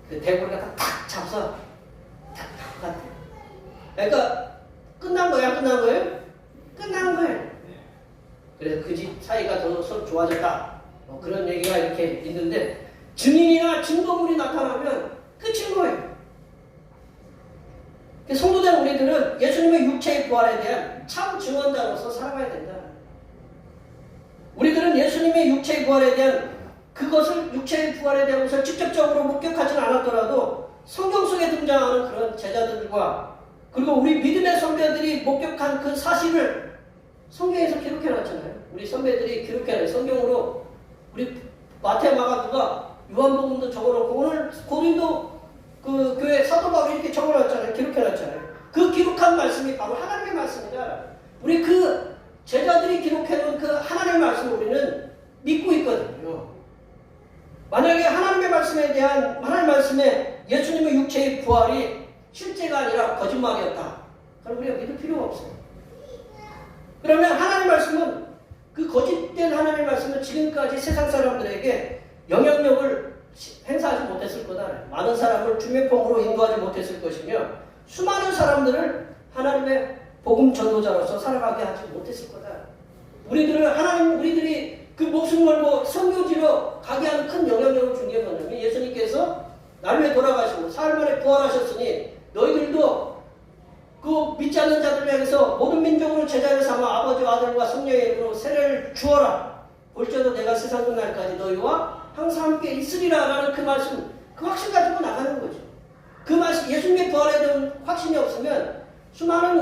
그 대구를 갖다 탁 잡서 탁 갔대. 그러니까 끝난 거야, 끝난 거예요? 끝난 거예요. 그래서 그 집 사이가 더 서로 좋아졌다. 그런 얘기가 이렇게 있는데 증인이나 증거물이 나타나면 끝인 거예요. 성도된 우리들은 예수님의 육체의 부활에 대한 참 증언자로서 살아가야 된다. 우리들은 예수님의 육체의 부활에 대한 그것을 육체의 부활에 대한 것을 직접적으로 목격하지는 않았더라도 성경 속에 등장하는 그런 제자들과 그리고 우리 믿음의 선배들이 목격한 그 사실을 성경에서 기록해놨잖아요. 우리 선배들이 기록해놔요. 성경으로 우리 마태, 마가, 누가 요한복음도 적어놓고 오늘 고린도 그 교회 사도 바울이 이렇게 적어놨잖아요. 기록해놨잖아요. 그 기록한 말씀이 바로 하나님의 말씀이다. 우리 그 제자들이 기록해놓은 그 하나님의 말씀을 우리는 믿고 있거든요. 만약에 하나님의 말씀에 대한 하나님의 말씀에 예수님의 육체의 부활이 실제가 아니라 거짓말이었다. 그럼 우리가 믿을 필요가 없어요. 그러면 하나님의 말씀은 그 거짓된 하나님의 말씀은 지금까지 세상 사람들에게 영향력을 행사하지 못했을 거다. 많은 사람을 주매풍으로 인도하지 못했을 것이며 수많은 사람들을 하나님의 복음 전도자로서 살아가게 하지 못했을 거다. 우리들이 그 목숨 걸고 선교지로 가게 하는 큰 영향력을 준 게 뭐냐면 예수님께서 날 위해 돌아가시고 사흘 만에 부활하셨으니 너희들도 그 믿지 않는 자들 향해서 모든 민족으로 제자를 삼아 아버지와 아들과 성령의 이름으로 세례를 주어라. 볼지어도 내가 세상 끝날까지 너희와 항상 함께 있으리라 라는 그 말씀, 그 확신 가지고 나가는 거죠. 그 말씀, 예수님의 부활에 대한 확신이 없으면 수많은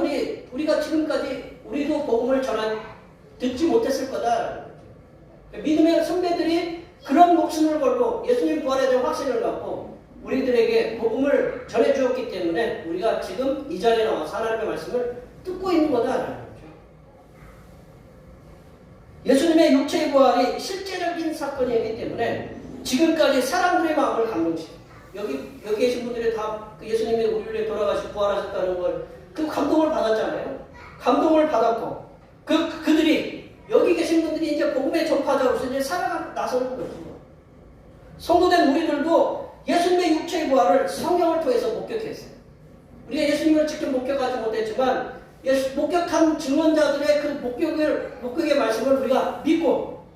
우리가 지금까지 우리도 복음을 듣지 못했을 거다. 믿음의 선배들이 그런 목숨을 걸고 예수님 부활에 대한 확신을 갖고 우리들에게 복음을 전해주었기 때문에 우리가 지금 이 자리에 나와서 하나님의 말씀을 듣고 있는 거다. 예수님의 육체의 부활이 실제적인 사건이기 때문에 지금까지 사람들의 마음을 감동시켜요. 여기 계신 분들이 다 그 예수님이 우리를 위해 돌아가시고 부활하셨다는 걸 그 감동을 받았잖아요. 감동을 받았고 그들이 여기 계신 분들이 이제 복음의 전파자로서 이제 살아가 나서는 거죠. 성도된 우리들도 예수님의 육체의 부활을 성경을 통해서 목격했어요. 우리가 예수님을 직접 목격하지 못했지만 목격한 증언자들의 그 목격의 말씀을 우리가 믿고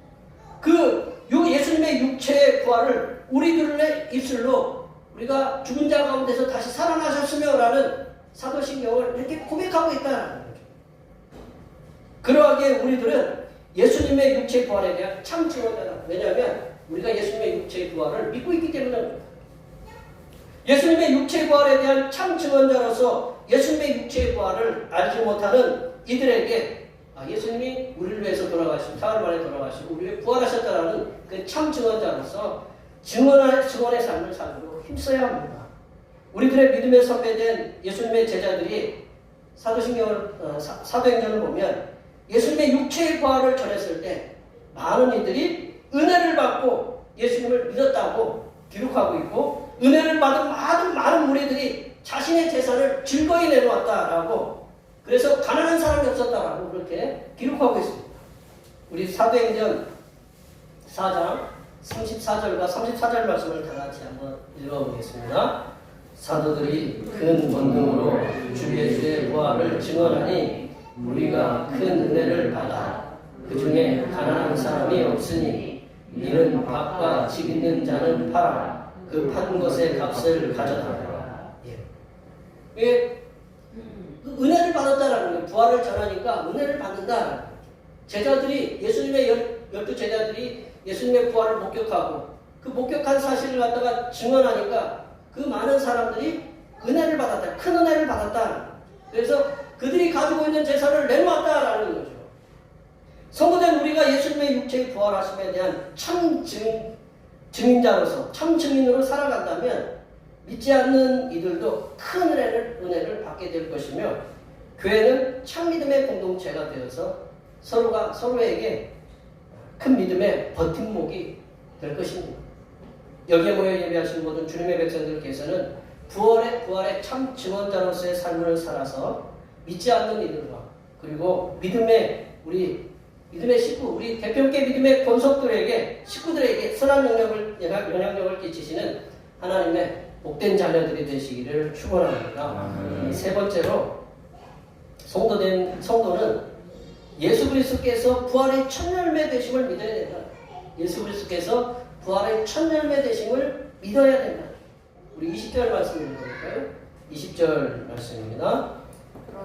예수님의 육체의 부활을 우리들의 입술로 우리가 죽은 자 가운데서 다시 살아나셨으며 라는 사도신경을 이렇게 고백하고 있다는 거죠. 그러하기에 우리들은 예수님의 육체의 부활에 대한 참 증언자다. 왜냐하면 우리가 예수님의 육체의 부활을 믿고 있기 때문에 예수님의 육체의 부활에 대한 참 증언자로서 예수님의 육체의 부활을 알지 못하는 이들에게 예수님이 우리를 위해서 돌아가시고 사흘 만에 돌아가시고 우리를 부활하셨다라는 그 참 증언자로서 증언의 삶을 살도록 힘써야 합니다. 우리들의 믿음의 선배된 예수님의 제자들이 사도행전을 보면 예수님의 육체의 부활을 전했을 때 많은 이들이 은혜를 받고 예수님을 믿었다고 기록하고 있고 은혜를 받은 많은 무리들이 자신의 재산을 즐거이 내놓았다라고 그래서 가난한 사람이 없었다라고 그렇게 기록하고 있습니다. 우리 사도행전 4장 34절과 34절 말씀을 다 같이 한번 읽어보겠습니다. 사도들이 큰 권능으로 주 예수의 부활을 증언하니 우리가 큰 은혜를 받아 그 중에 가난한 사람이 없으니 이는 밭과 집 있는 자는 팔아 그 판 것의 값을 가져다라. 은혜를 받았다라는 거예요. 부활을 전하니까 은혜를 받는다. 제자들이 예수님의 12 제자들이 예수님의 부활을 목격하고 그 목격한 사실을 갖다가 증언하니까 그 많은 사람들이 은혜를 받았다. 큰 은혜를 받았다. 그래서 그들이 가지고 있는 재산을 내놓았다라는 거죠. 성도된 우리가 예수님의 육체의 부활하심에 대한 참 증인자로서 참 증인으로 살아간다면 믿지 않는 이들도 큰 은혜를 받게 될 것이며 교회는 참 믿음의 공동체가 되어서 서로가 서로에게 큰 믿음의 버팀목이 될 것입니다. 여기에 모여 예배하신 모든 주님의 백성들께서는 부활의 참 증언자로서의 삶을 살아서 믿지 않는 이들과 그리고 믿음의 식구, 우리 대표께 믿음의 권속들에게 식구들에게 선한 영향력을 끼치시는 하나님의 복된 자녀들이 되시기를 축원합니다. 세 번째로 성도는 예수 그리스도께서 부활의 첫 열매 되심을 믿어야 된다. 예수 그리스도께서 부활의 첫 열매 되심을 믿어야 된다. 우리 20절 말씀 읽어볼까요? 20절 말씀입니다.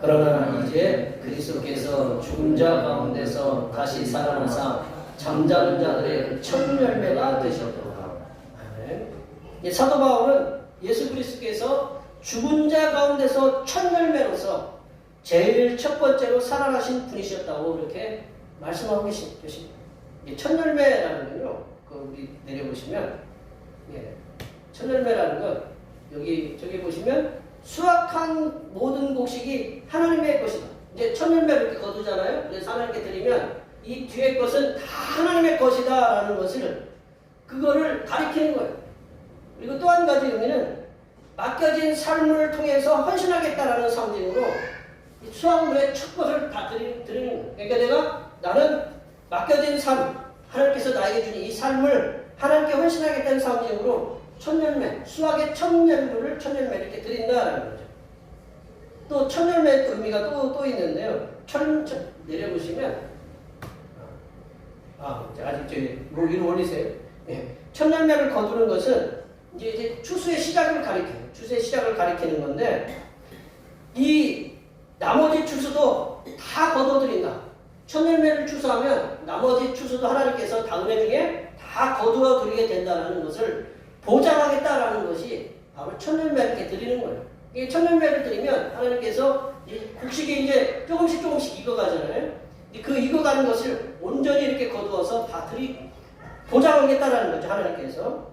그러나 이제 그리스도께서 죽은 자 가운데서 다시 살아나사 잠자는 자들의 첫 열매가 되셨도다. 사도 바울은 예수 그리스도께서 죽은 자 가운데서 첫 열매로서 제일 첫 번째로 살아나신 분이셨다고 이렇게 말씀하고 계십니다. 첫 열매라는 건요, 우리 내려보시면, 첫 열매라는 건 저기 보시면 수확한 모든 곡식이 하나님의 것이다. 이제 첫 열매를 이렇게 거두잖아요. 그래서 하나님께 드리면 이 뒤에 것은 다 하나님의 것이다라는 것을 그거를 가리키는 거예요. 그리고 또 한 가지 의미는 맡겨진 삶을 통해서 헌신하겠다라는 상징으로 수확물의 첫 것을 다 드리는 거예요. 그러니까 나는 맡겨진 삶, 하나님께서 나에게 주신 이 삶을 하나님께 헌신하겠다는 상징으로 첫 열매, 수확의 첫 열매를 이렇게 드린다라는 거죠. 또 첫 열매의 의미가 또 있는데요. 내려보시면 아직 위로 올리세요. 첫 열매를 거두는 것은 이제 추수의 시작을 가리켜요. 추수의 시작을 가리키는 건데 이 나머지 추수도 다 거둬들인다. 첫 열매를 추수하면 나머지 추수도 하나님께서 다 은혜 중에 다 거두어 드리게 된다는 것을 보장하겠다라는 것이 바로 첫 열매를 이렇게 드리는 거예요. 이 첫 열매를 드리면 하나님께서 곡식이 이제 조금씩 익어가잖아요. 그 익어가는 것을 온전히 이렇게 거두어서 다 보장하겠다라는 거죠, 하나님께서.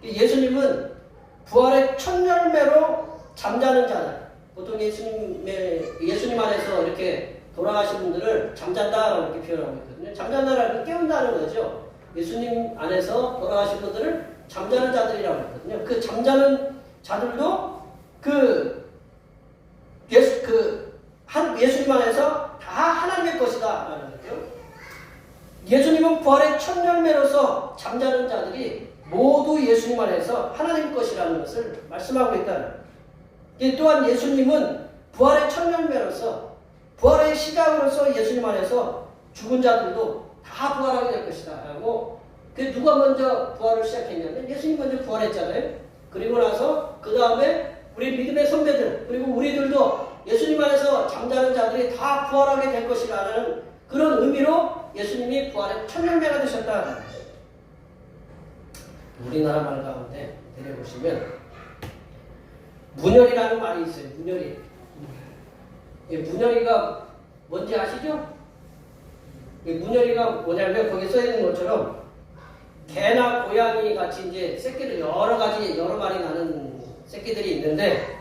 예수님은 부활의 첫 열매로 잠자는 자들, 보통 예수님 안에서 이렇게 돌아가신 분들을 잠잔다라고 이렇게 표현하고 있거든요. 잠잔다라는 건 깨운다는 거죠. 예수님 안에서 돌아가신 분들을 잠자는 자들이라고 했거든요. 그 잠자는 자들도 예수님 안에서 다 하나님의 것이다라는 거죠. 예수님은 부활의 첫 열매로서 잠자는 자들이 모두 예수님 안에서 하나님 것이라는 것을 말씀하고 있다. 또한 예수님은 부활의 첫 열매로서 부활의 시작으로서 예수님 안에서 죽은 자들도 다 부활하게 될 것이다 라고. 누가 먼저 부활을 시작했냐면 예수님 먼저 부활했잖아요. 그리고 나서 그 다음에 우리 믿음의 선배들 그리고 우리들도 예수님 안에서 잠자는 자들이 다 부활하게 될 것이라는 그런 의미로 예수님이 부활의 첫 열매가 되셨다. 우리나라 말 가운데 내려보시면 문열이라는 말이 있어요. 문열이. 문열이가 뭔지 아시죠? 문열이가 뭐냐면 거기 써 있는 것처럼 개나 고양이 같이 이제 새끼를 여러 마리 낳는 새끼들이 있는데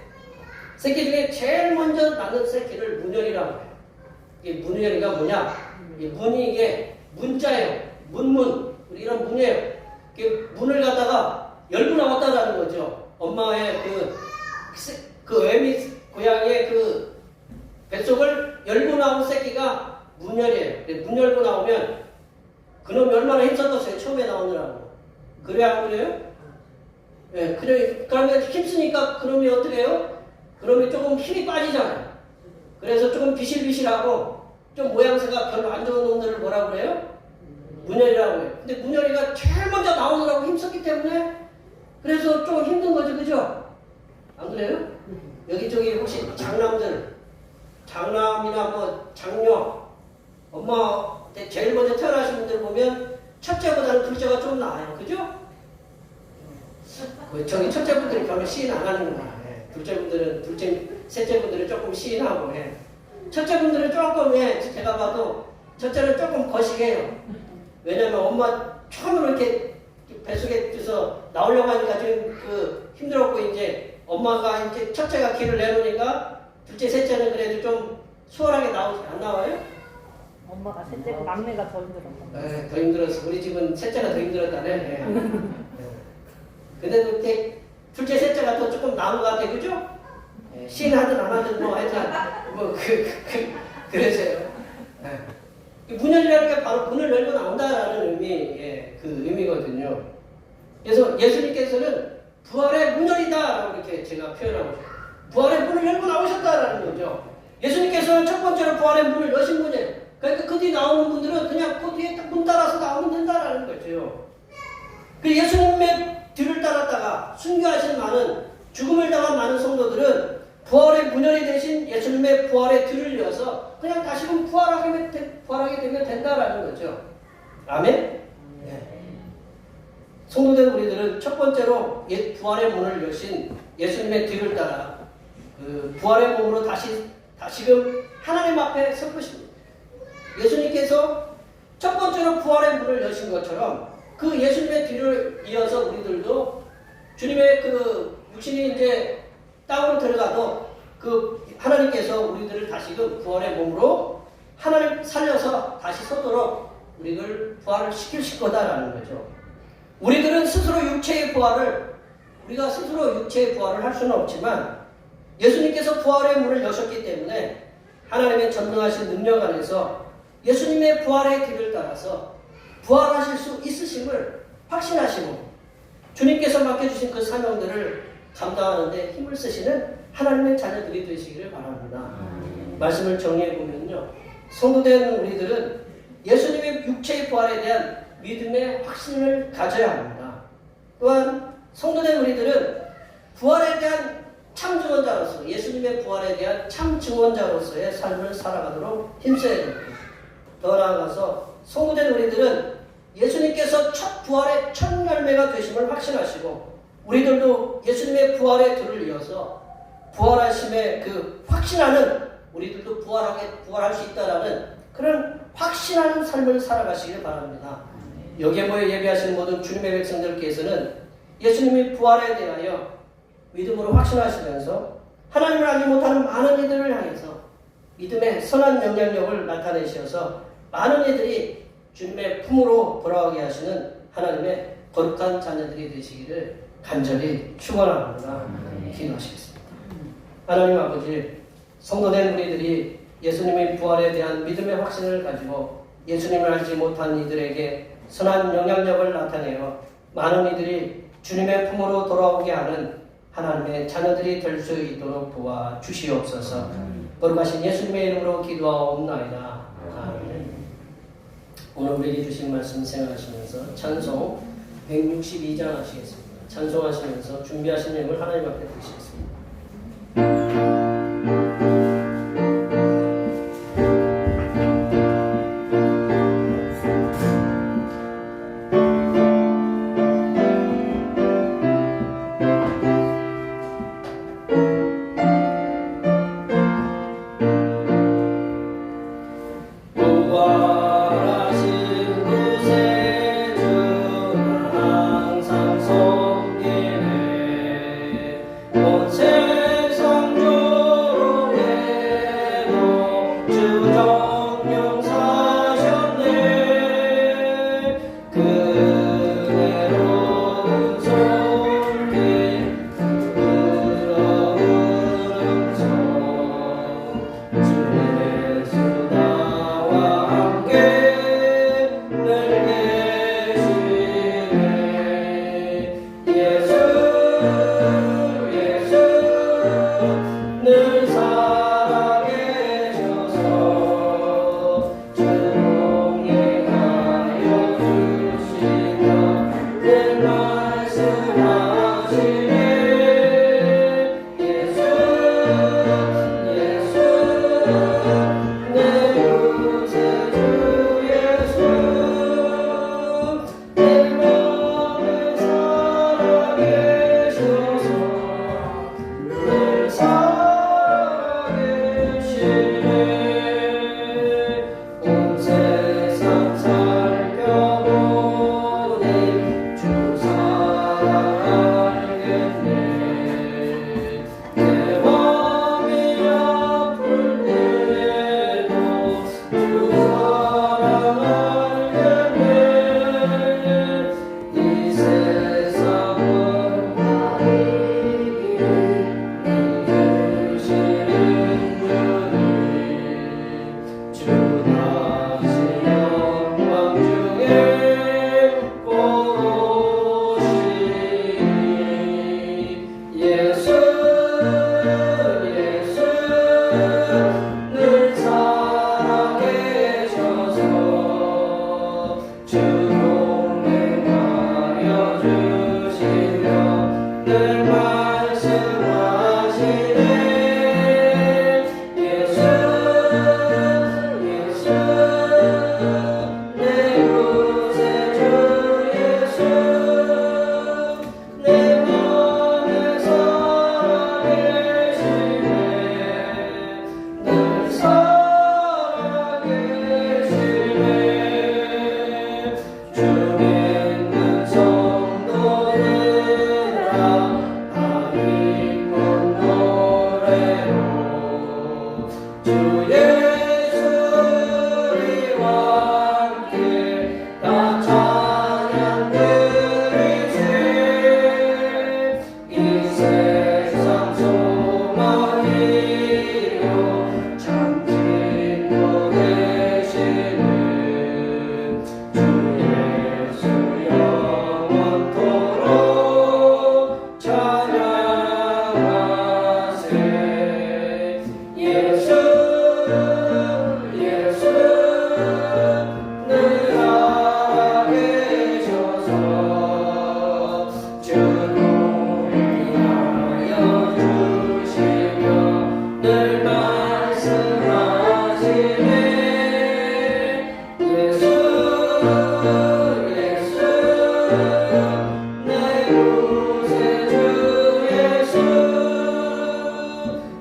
새끼 중에 제일 먼저 낳는 새끼를 문열이라고 해요. 이게 문열이가 뭐냐? 문이 이게 문자예요. 문문. 이런 문이에요. 문을 갖다가 열고 나왔다라는 거죠. 엄마의 그 애미 고양이의 그 뱃속을 열고 나온 새끼가 문열이에요. 문 열고 나오면 그놈이 얼마나 힘썼겠어요. 처음에 나오느라고. 그래요? 안 그래요? 그러면 힘쓰니까 그놈이 어떻게 해요? 그놈이 조금 힘이 빠지잖아요. 그래서 조금 비실비실하고 좀 모양새가 별로 안 좋은 놈들을 뭐라고 그래요? 문열이라고 해요. 근데 문열이가 제일 먼저 나오느라고 힘썼기 때문에 그래서 좀 힘든 거죠. 그죠? 안 그래요? 여기저기 혹시 장남이나 장녀 엄마 제일 먼저 태어나신 분들 보면 첫째보다는 둘째가 좀 나아요. 그죠? 저기 첫째분들이 별로 시인 안 하는구나. 예. 셋째분들은 조금 시인하고, 예. 첫째분들은 조금, 예, 제가 봐도 첫째는 조금 거시해요. 왜냐면 엄마 처음으로 이렇게 뱃속에 서 나오려고 하니까 좀 힘들었고, 이제 엄마가 이제 첫째가 기를 내놓으니까 둘째, 셋째는 그래도 좀 수월하게 안 나와요? 엄마가 셋째고 막내가 더 힘들었다. 네, 더 힘들었어. 우리 집은 셋째가 더 힘들었다네. 네. 근데도 이렇게 둘째, 셋째가 더 조금 나은 것 같아, 그죠? 네, 시인하든 안 하든 뭐 하여튼 그래서요. 네. 문열이라는 게 바로 문을 열고 나온다라는 그 의미거든요. 그래서 예수님께서는 부활의 문열이다라고 이렇게 제가 표현하고 싶어요. 부활의 문을 열고 나오셨다라는 거죠. 예수님께서는 첫 번째로 부활의 문을 여신 분이에요. 그러니까 그 뒤에 나오는 분들은 그냥 그 뒤에 문 따라서 나오면 된다라는 거죠. 그 예수님의 뒤를 따랐다가 순교하신 죽음을 당한 많은 성도들은 부활의 문열이 되신 예수님의 부활의 뒤를 이어서 그냥 다시금 부활하게 되면 된다라는 거죠. 아멘? 네. 성도된 우리들은 첫 번째로 부활의 문을 여신 예수님의 뒤를 따라 그 부활의 몸으로 다시금 하나님 앞에 설 것입니다. 예수님께서 첫 번째로 부활의 문을 여신 것처럼 그 예수님의 뒤를 이어서 우리들도 주님의 그 육신이 이제 땅으로 들어가도 그 하나님께서 우리들을 다시금 부활의 몸으로 하나님 살려서 다시 서도록 우리를 부활을 시키실 거다라는 거죠. 우리들은 스스로 우리가 스스로 육체의 부활을 할 수는 없지만 예수님께서 부활의 문을 여셨기 때문에 하나님의 전능하신 능력 안에서 예수님의 부활의 길을 따라서 부활하실 수 있으심을 확신하시고 주님께서 맡겨주신 그 사명들을 감당하는 데 힘을 쓰시는 하나님의 자녀들이 되시기를 바랍니다. 말씀을 정리해보면요. 성도된 우리들은 예수님의 육체의 부활에 대한 믿음의 확신을 가져야 합니다. 또한 성도된 우리들은 부활에 대한 참 증언자로서 예수님의 부활에 대한 참 증언자로서의 삶을 살아가도록 힘써야 됩니다. 더 나아가서 성도된 우리들은 예수님께서 첫 부활의 첫 열매가 되심을 확신하시고 우리들도 예수님의 부활의 뒤를 이어서 부활하심의 그 확신하는 우리들도 부활할 수 있다라는 그런 확신하는 삶을 살아가시길 바랍니다. 여기에 모여 예배하시는 모든 주님의 백성들께서는 예수님의 부활에 대하여 믿음으로 확신하시면서 하나님을 알지 못하는 많은 이들을 향해서 믿음의 선한 영향력을 나타내셔서 많은 이들이 주님의 품으로 돌아오게 하시는 하나님의 거룩한 자녀들이 되시기를 간절히 축원합니다. 기도하시겠습니다. 하나님 아버지, 성도된 우리들이 예수님의 부활에 대한 믿음의 확신을 가지고 예수님을 알지 못한 이들에게 선한 영향력을 나타내어 많은 이들이 주님의 품으로 돌아오게 하는 하나님의 자녀들이 될 수 있도록 도와주시옵소서. 거룩하신 예수님의 이름으로 기도하옵나이다. 아멘. 오늘 우리에게 주신 말씀 생각하시면서 찬송 162장 하시겠습니다. 찬송하시면서 준비하신 내용을 하나님 앞에 드리겠습니다. 예수 내 구세주의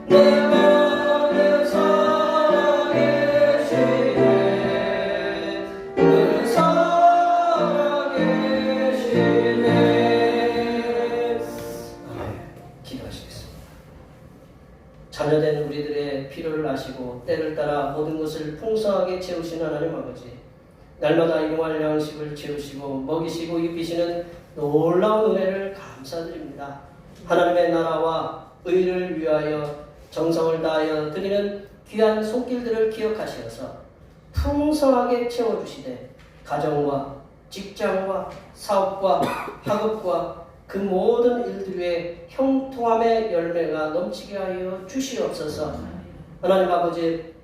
내 맘에 살아계시네 늘 살아계시네. 기도하시겠습니다. 자녀된 우리들의 필요를 아시고 때를 따라 모든 것을 풍성하게 채우신 하나님 아버지, 날마다 일용할 양식을 채우시고 먹이시고 입히시는 놀라운 은혜를 감사드립니다. 하나님의 나라와 의를 위하여 정성을 다하여 드리는 귀한 손길들을 기억하시어서 풍성하게 채워주시되 가정과 직장과 사업과 학업과 그 모든 일들 위에 형통함의 열매가 넘치게 하여 주시옵소서. 하나님 아버지,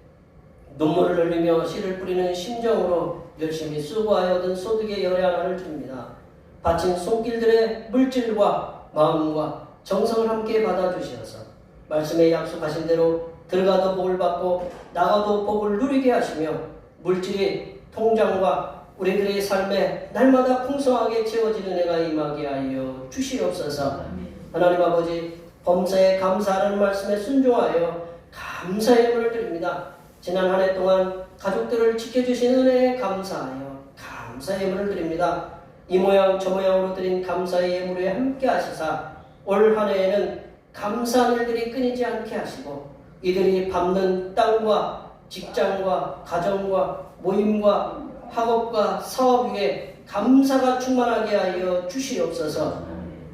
눈물을 흘리며 씨를 뿌리는 심정으로 열심히 수고하여 얻은 소득의 열의 하나를 드립니다. 바친 손길들의 물질과 마음과 정성을 함께 받아주시어서 말씀에 약속하신 대로 들어가도 복을 받고 나가도 복을 누리게 하시며 물질이 통장과 우리들의 삶에 날마다 풍성하게 채워지는 해가 임하게 하여 주시옵소서. 하나님 아버지, 범사에 감사하는 말씀에 순종하여 감사의 예물을 드립니다. 지난 한 해 동안 가족들을 지켜주신 은혜에 감사하여 감사의 예물을 드립니다. 이 모양 저 모양으로 드린 감사의 예물에 함께 하시사 올 한 해에는 감사한 일들이 끊이지 않게 하시고 이들이 밟는 땅과 직장과 가정과 모임과 학업과 사업 위에 감사가 충만하게 하여 주시옵소서.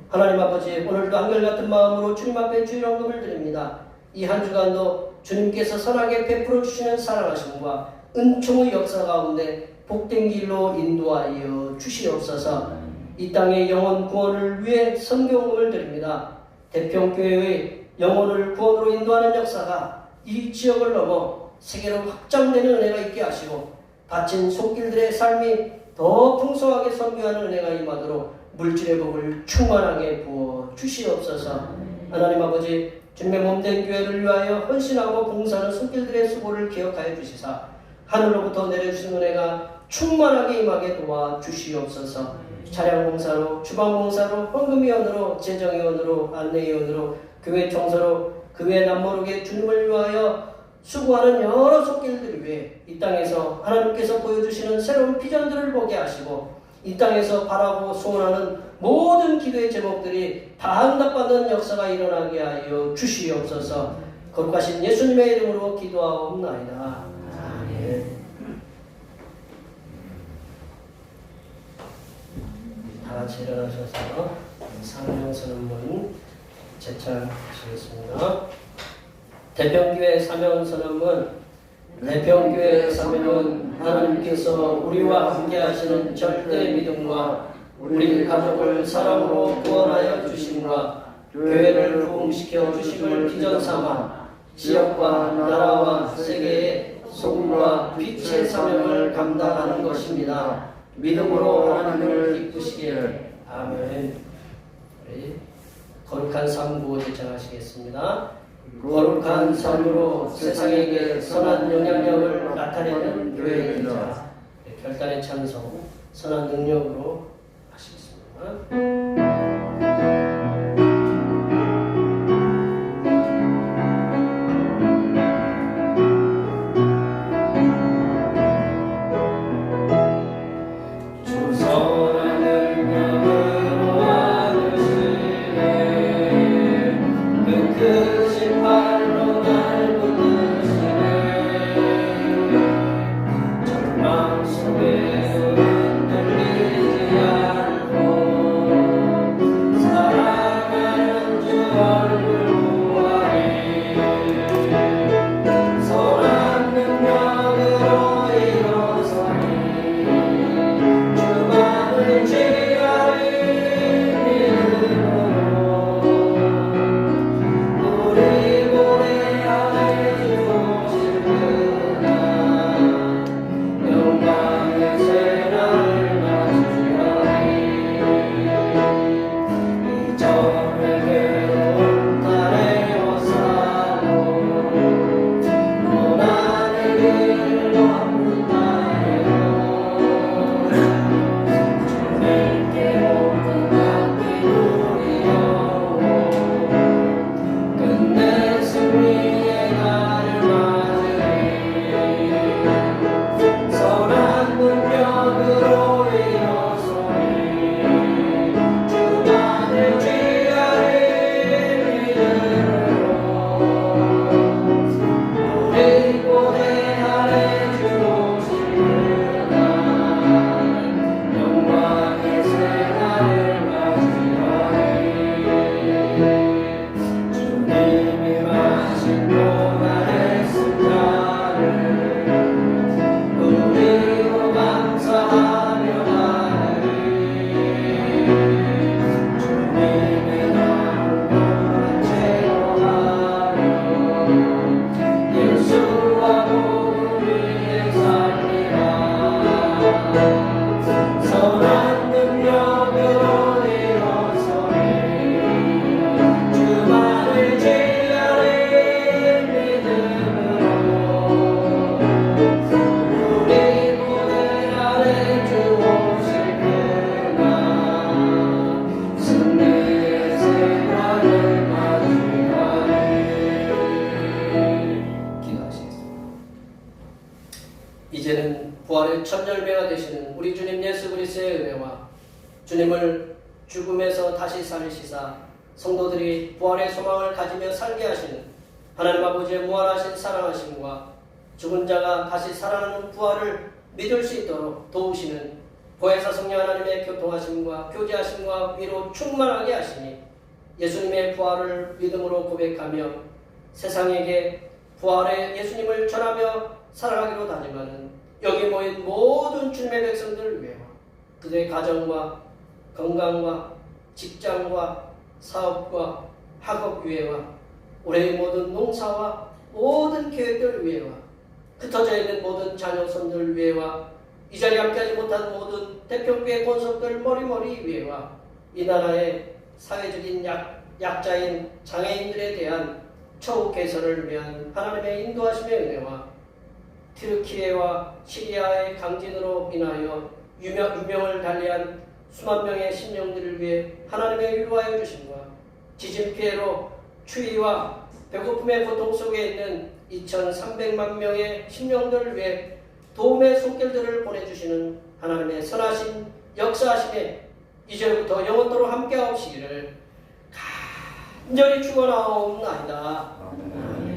하나님 아버지, 오늘도 한결같은 마음으로 주님 앞에 주일 헌금을 드립니다. 이 한 주간도 주님께서 선하게 베풀어 주시는 사랑하심과 은총의 역사 가운데 복된 길로 인도하여 주시옵소서. 이 땅의 영혼 구원을 위해 선교헌금을 드립니다. 대평교회의 영혼을 구원으로 인도하는 역사가 이 지역을 넘어 세계로 확장되는 은혜가 있게 하시고 바친 손길들의 삶이 더 풍성하게 선교하는 은혜가 임하도록 물질의 복을 충만하게 부어 주시옵소서. 하나님 아버지, 주님의 몸된 교회를 위하여 헌신하고 봉사하는 손길들의 수고를 기억하여 주시사 하늘로부터 내려주신 은혜가 충만하게 임하게 도와 주시옵소서. 차량봉사로, 주방봉사로, 헌금위원으로, 재정위원으로, 안내위원으로, 교회 청소로, 교회 남모르게 주님을 위하여 수고하는 여러 손길들 위해 이 땅에서 하나님께서 보여주시는 새로운 비전들을 보게 하시고 이 땅에서 바라고 소원하는 모든 기도의 제목들이 다 응답받는 역사가 일어나게 하여 주시옵소서. 거룩하신 예수님의 이름으로 기도하옵나이다. 아멘. 다 같이 일어나셔서 사랑의 선언문 제찰하시겠습니다. 대평교회 사명선언문. 대평교회 사명은 하나님께서 우리와 함께 하시는 절대 믿음과 우리 가족을 사랑으로 구원하여 주심과 교회를 부흥시켜 주심을 기전 삼아 지역과 나라와 세계의 소금과 빛의 사명을 감당하는 것입니다. 믿음으로 하나님을 기쁘시게. 아멘. 우리 거룩한 삶 구호 제창하시겠습니다. 거룩한 삶으로 세상에게 선한 영향력을 나타내는 교회이자 결단의 찬송, 선한 능력으로 하시겠습니다. 절망 속에 흔들리지 않고 부활의 첫 열매가 되시는 우리 주님 예수 그리스도의 은혜와 주님을 죽음에서 다시 살리시사 성도들이 부활의 소망을 가지며 살게 하시는 하나님 아버지의 무한하신 사랑하심과 죽은 자가 다시 살아나는 부활을 믿을 수 있도록 도우시는 보혜사 성령 하나님의 교통하심과 교제하심과 위로 충만하게 하시니 예수님의 부활을 믿음으로 고백하며 세상에게 부활의 예수님을 전하며 살아가기로 다짐하는 여기 모인 모든 주님의 백성들을 위해 그들의 가정과 건강과 직장과 사업과 학업 위해와 올해의 모든 농사와 모든 계획들 위해와 흩어져 있는 모든 자녀손들 위해와 이 자리에 함께하지 못한 모든 대평교회 권속들 머리머리 위해와 이 나라의 사회적인 약자인 장애인들에 대한 처우 개선을 위한 하나님의 인도하심의 은혜와 튀르키예와 시리아의 강진으로 인하여 유명을 달리한 수만 명의 심령들을 위해 하나님의 위로하여 주심과 지진 피해로 추위와 배고픔의 고통 속에 있는 2,300만 명의 심령들을 위해 도움의 손길들을 보내주시는 하나님의 선하신 역사하심에 이제부터 영원토록 함께하옵시기를 간절히 축원하옵나이다. 아멘.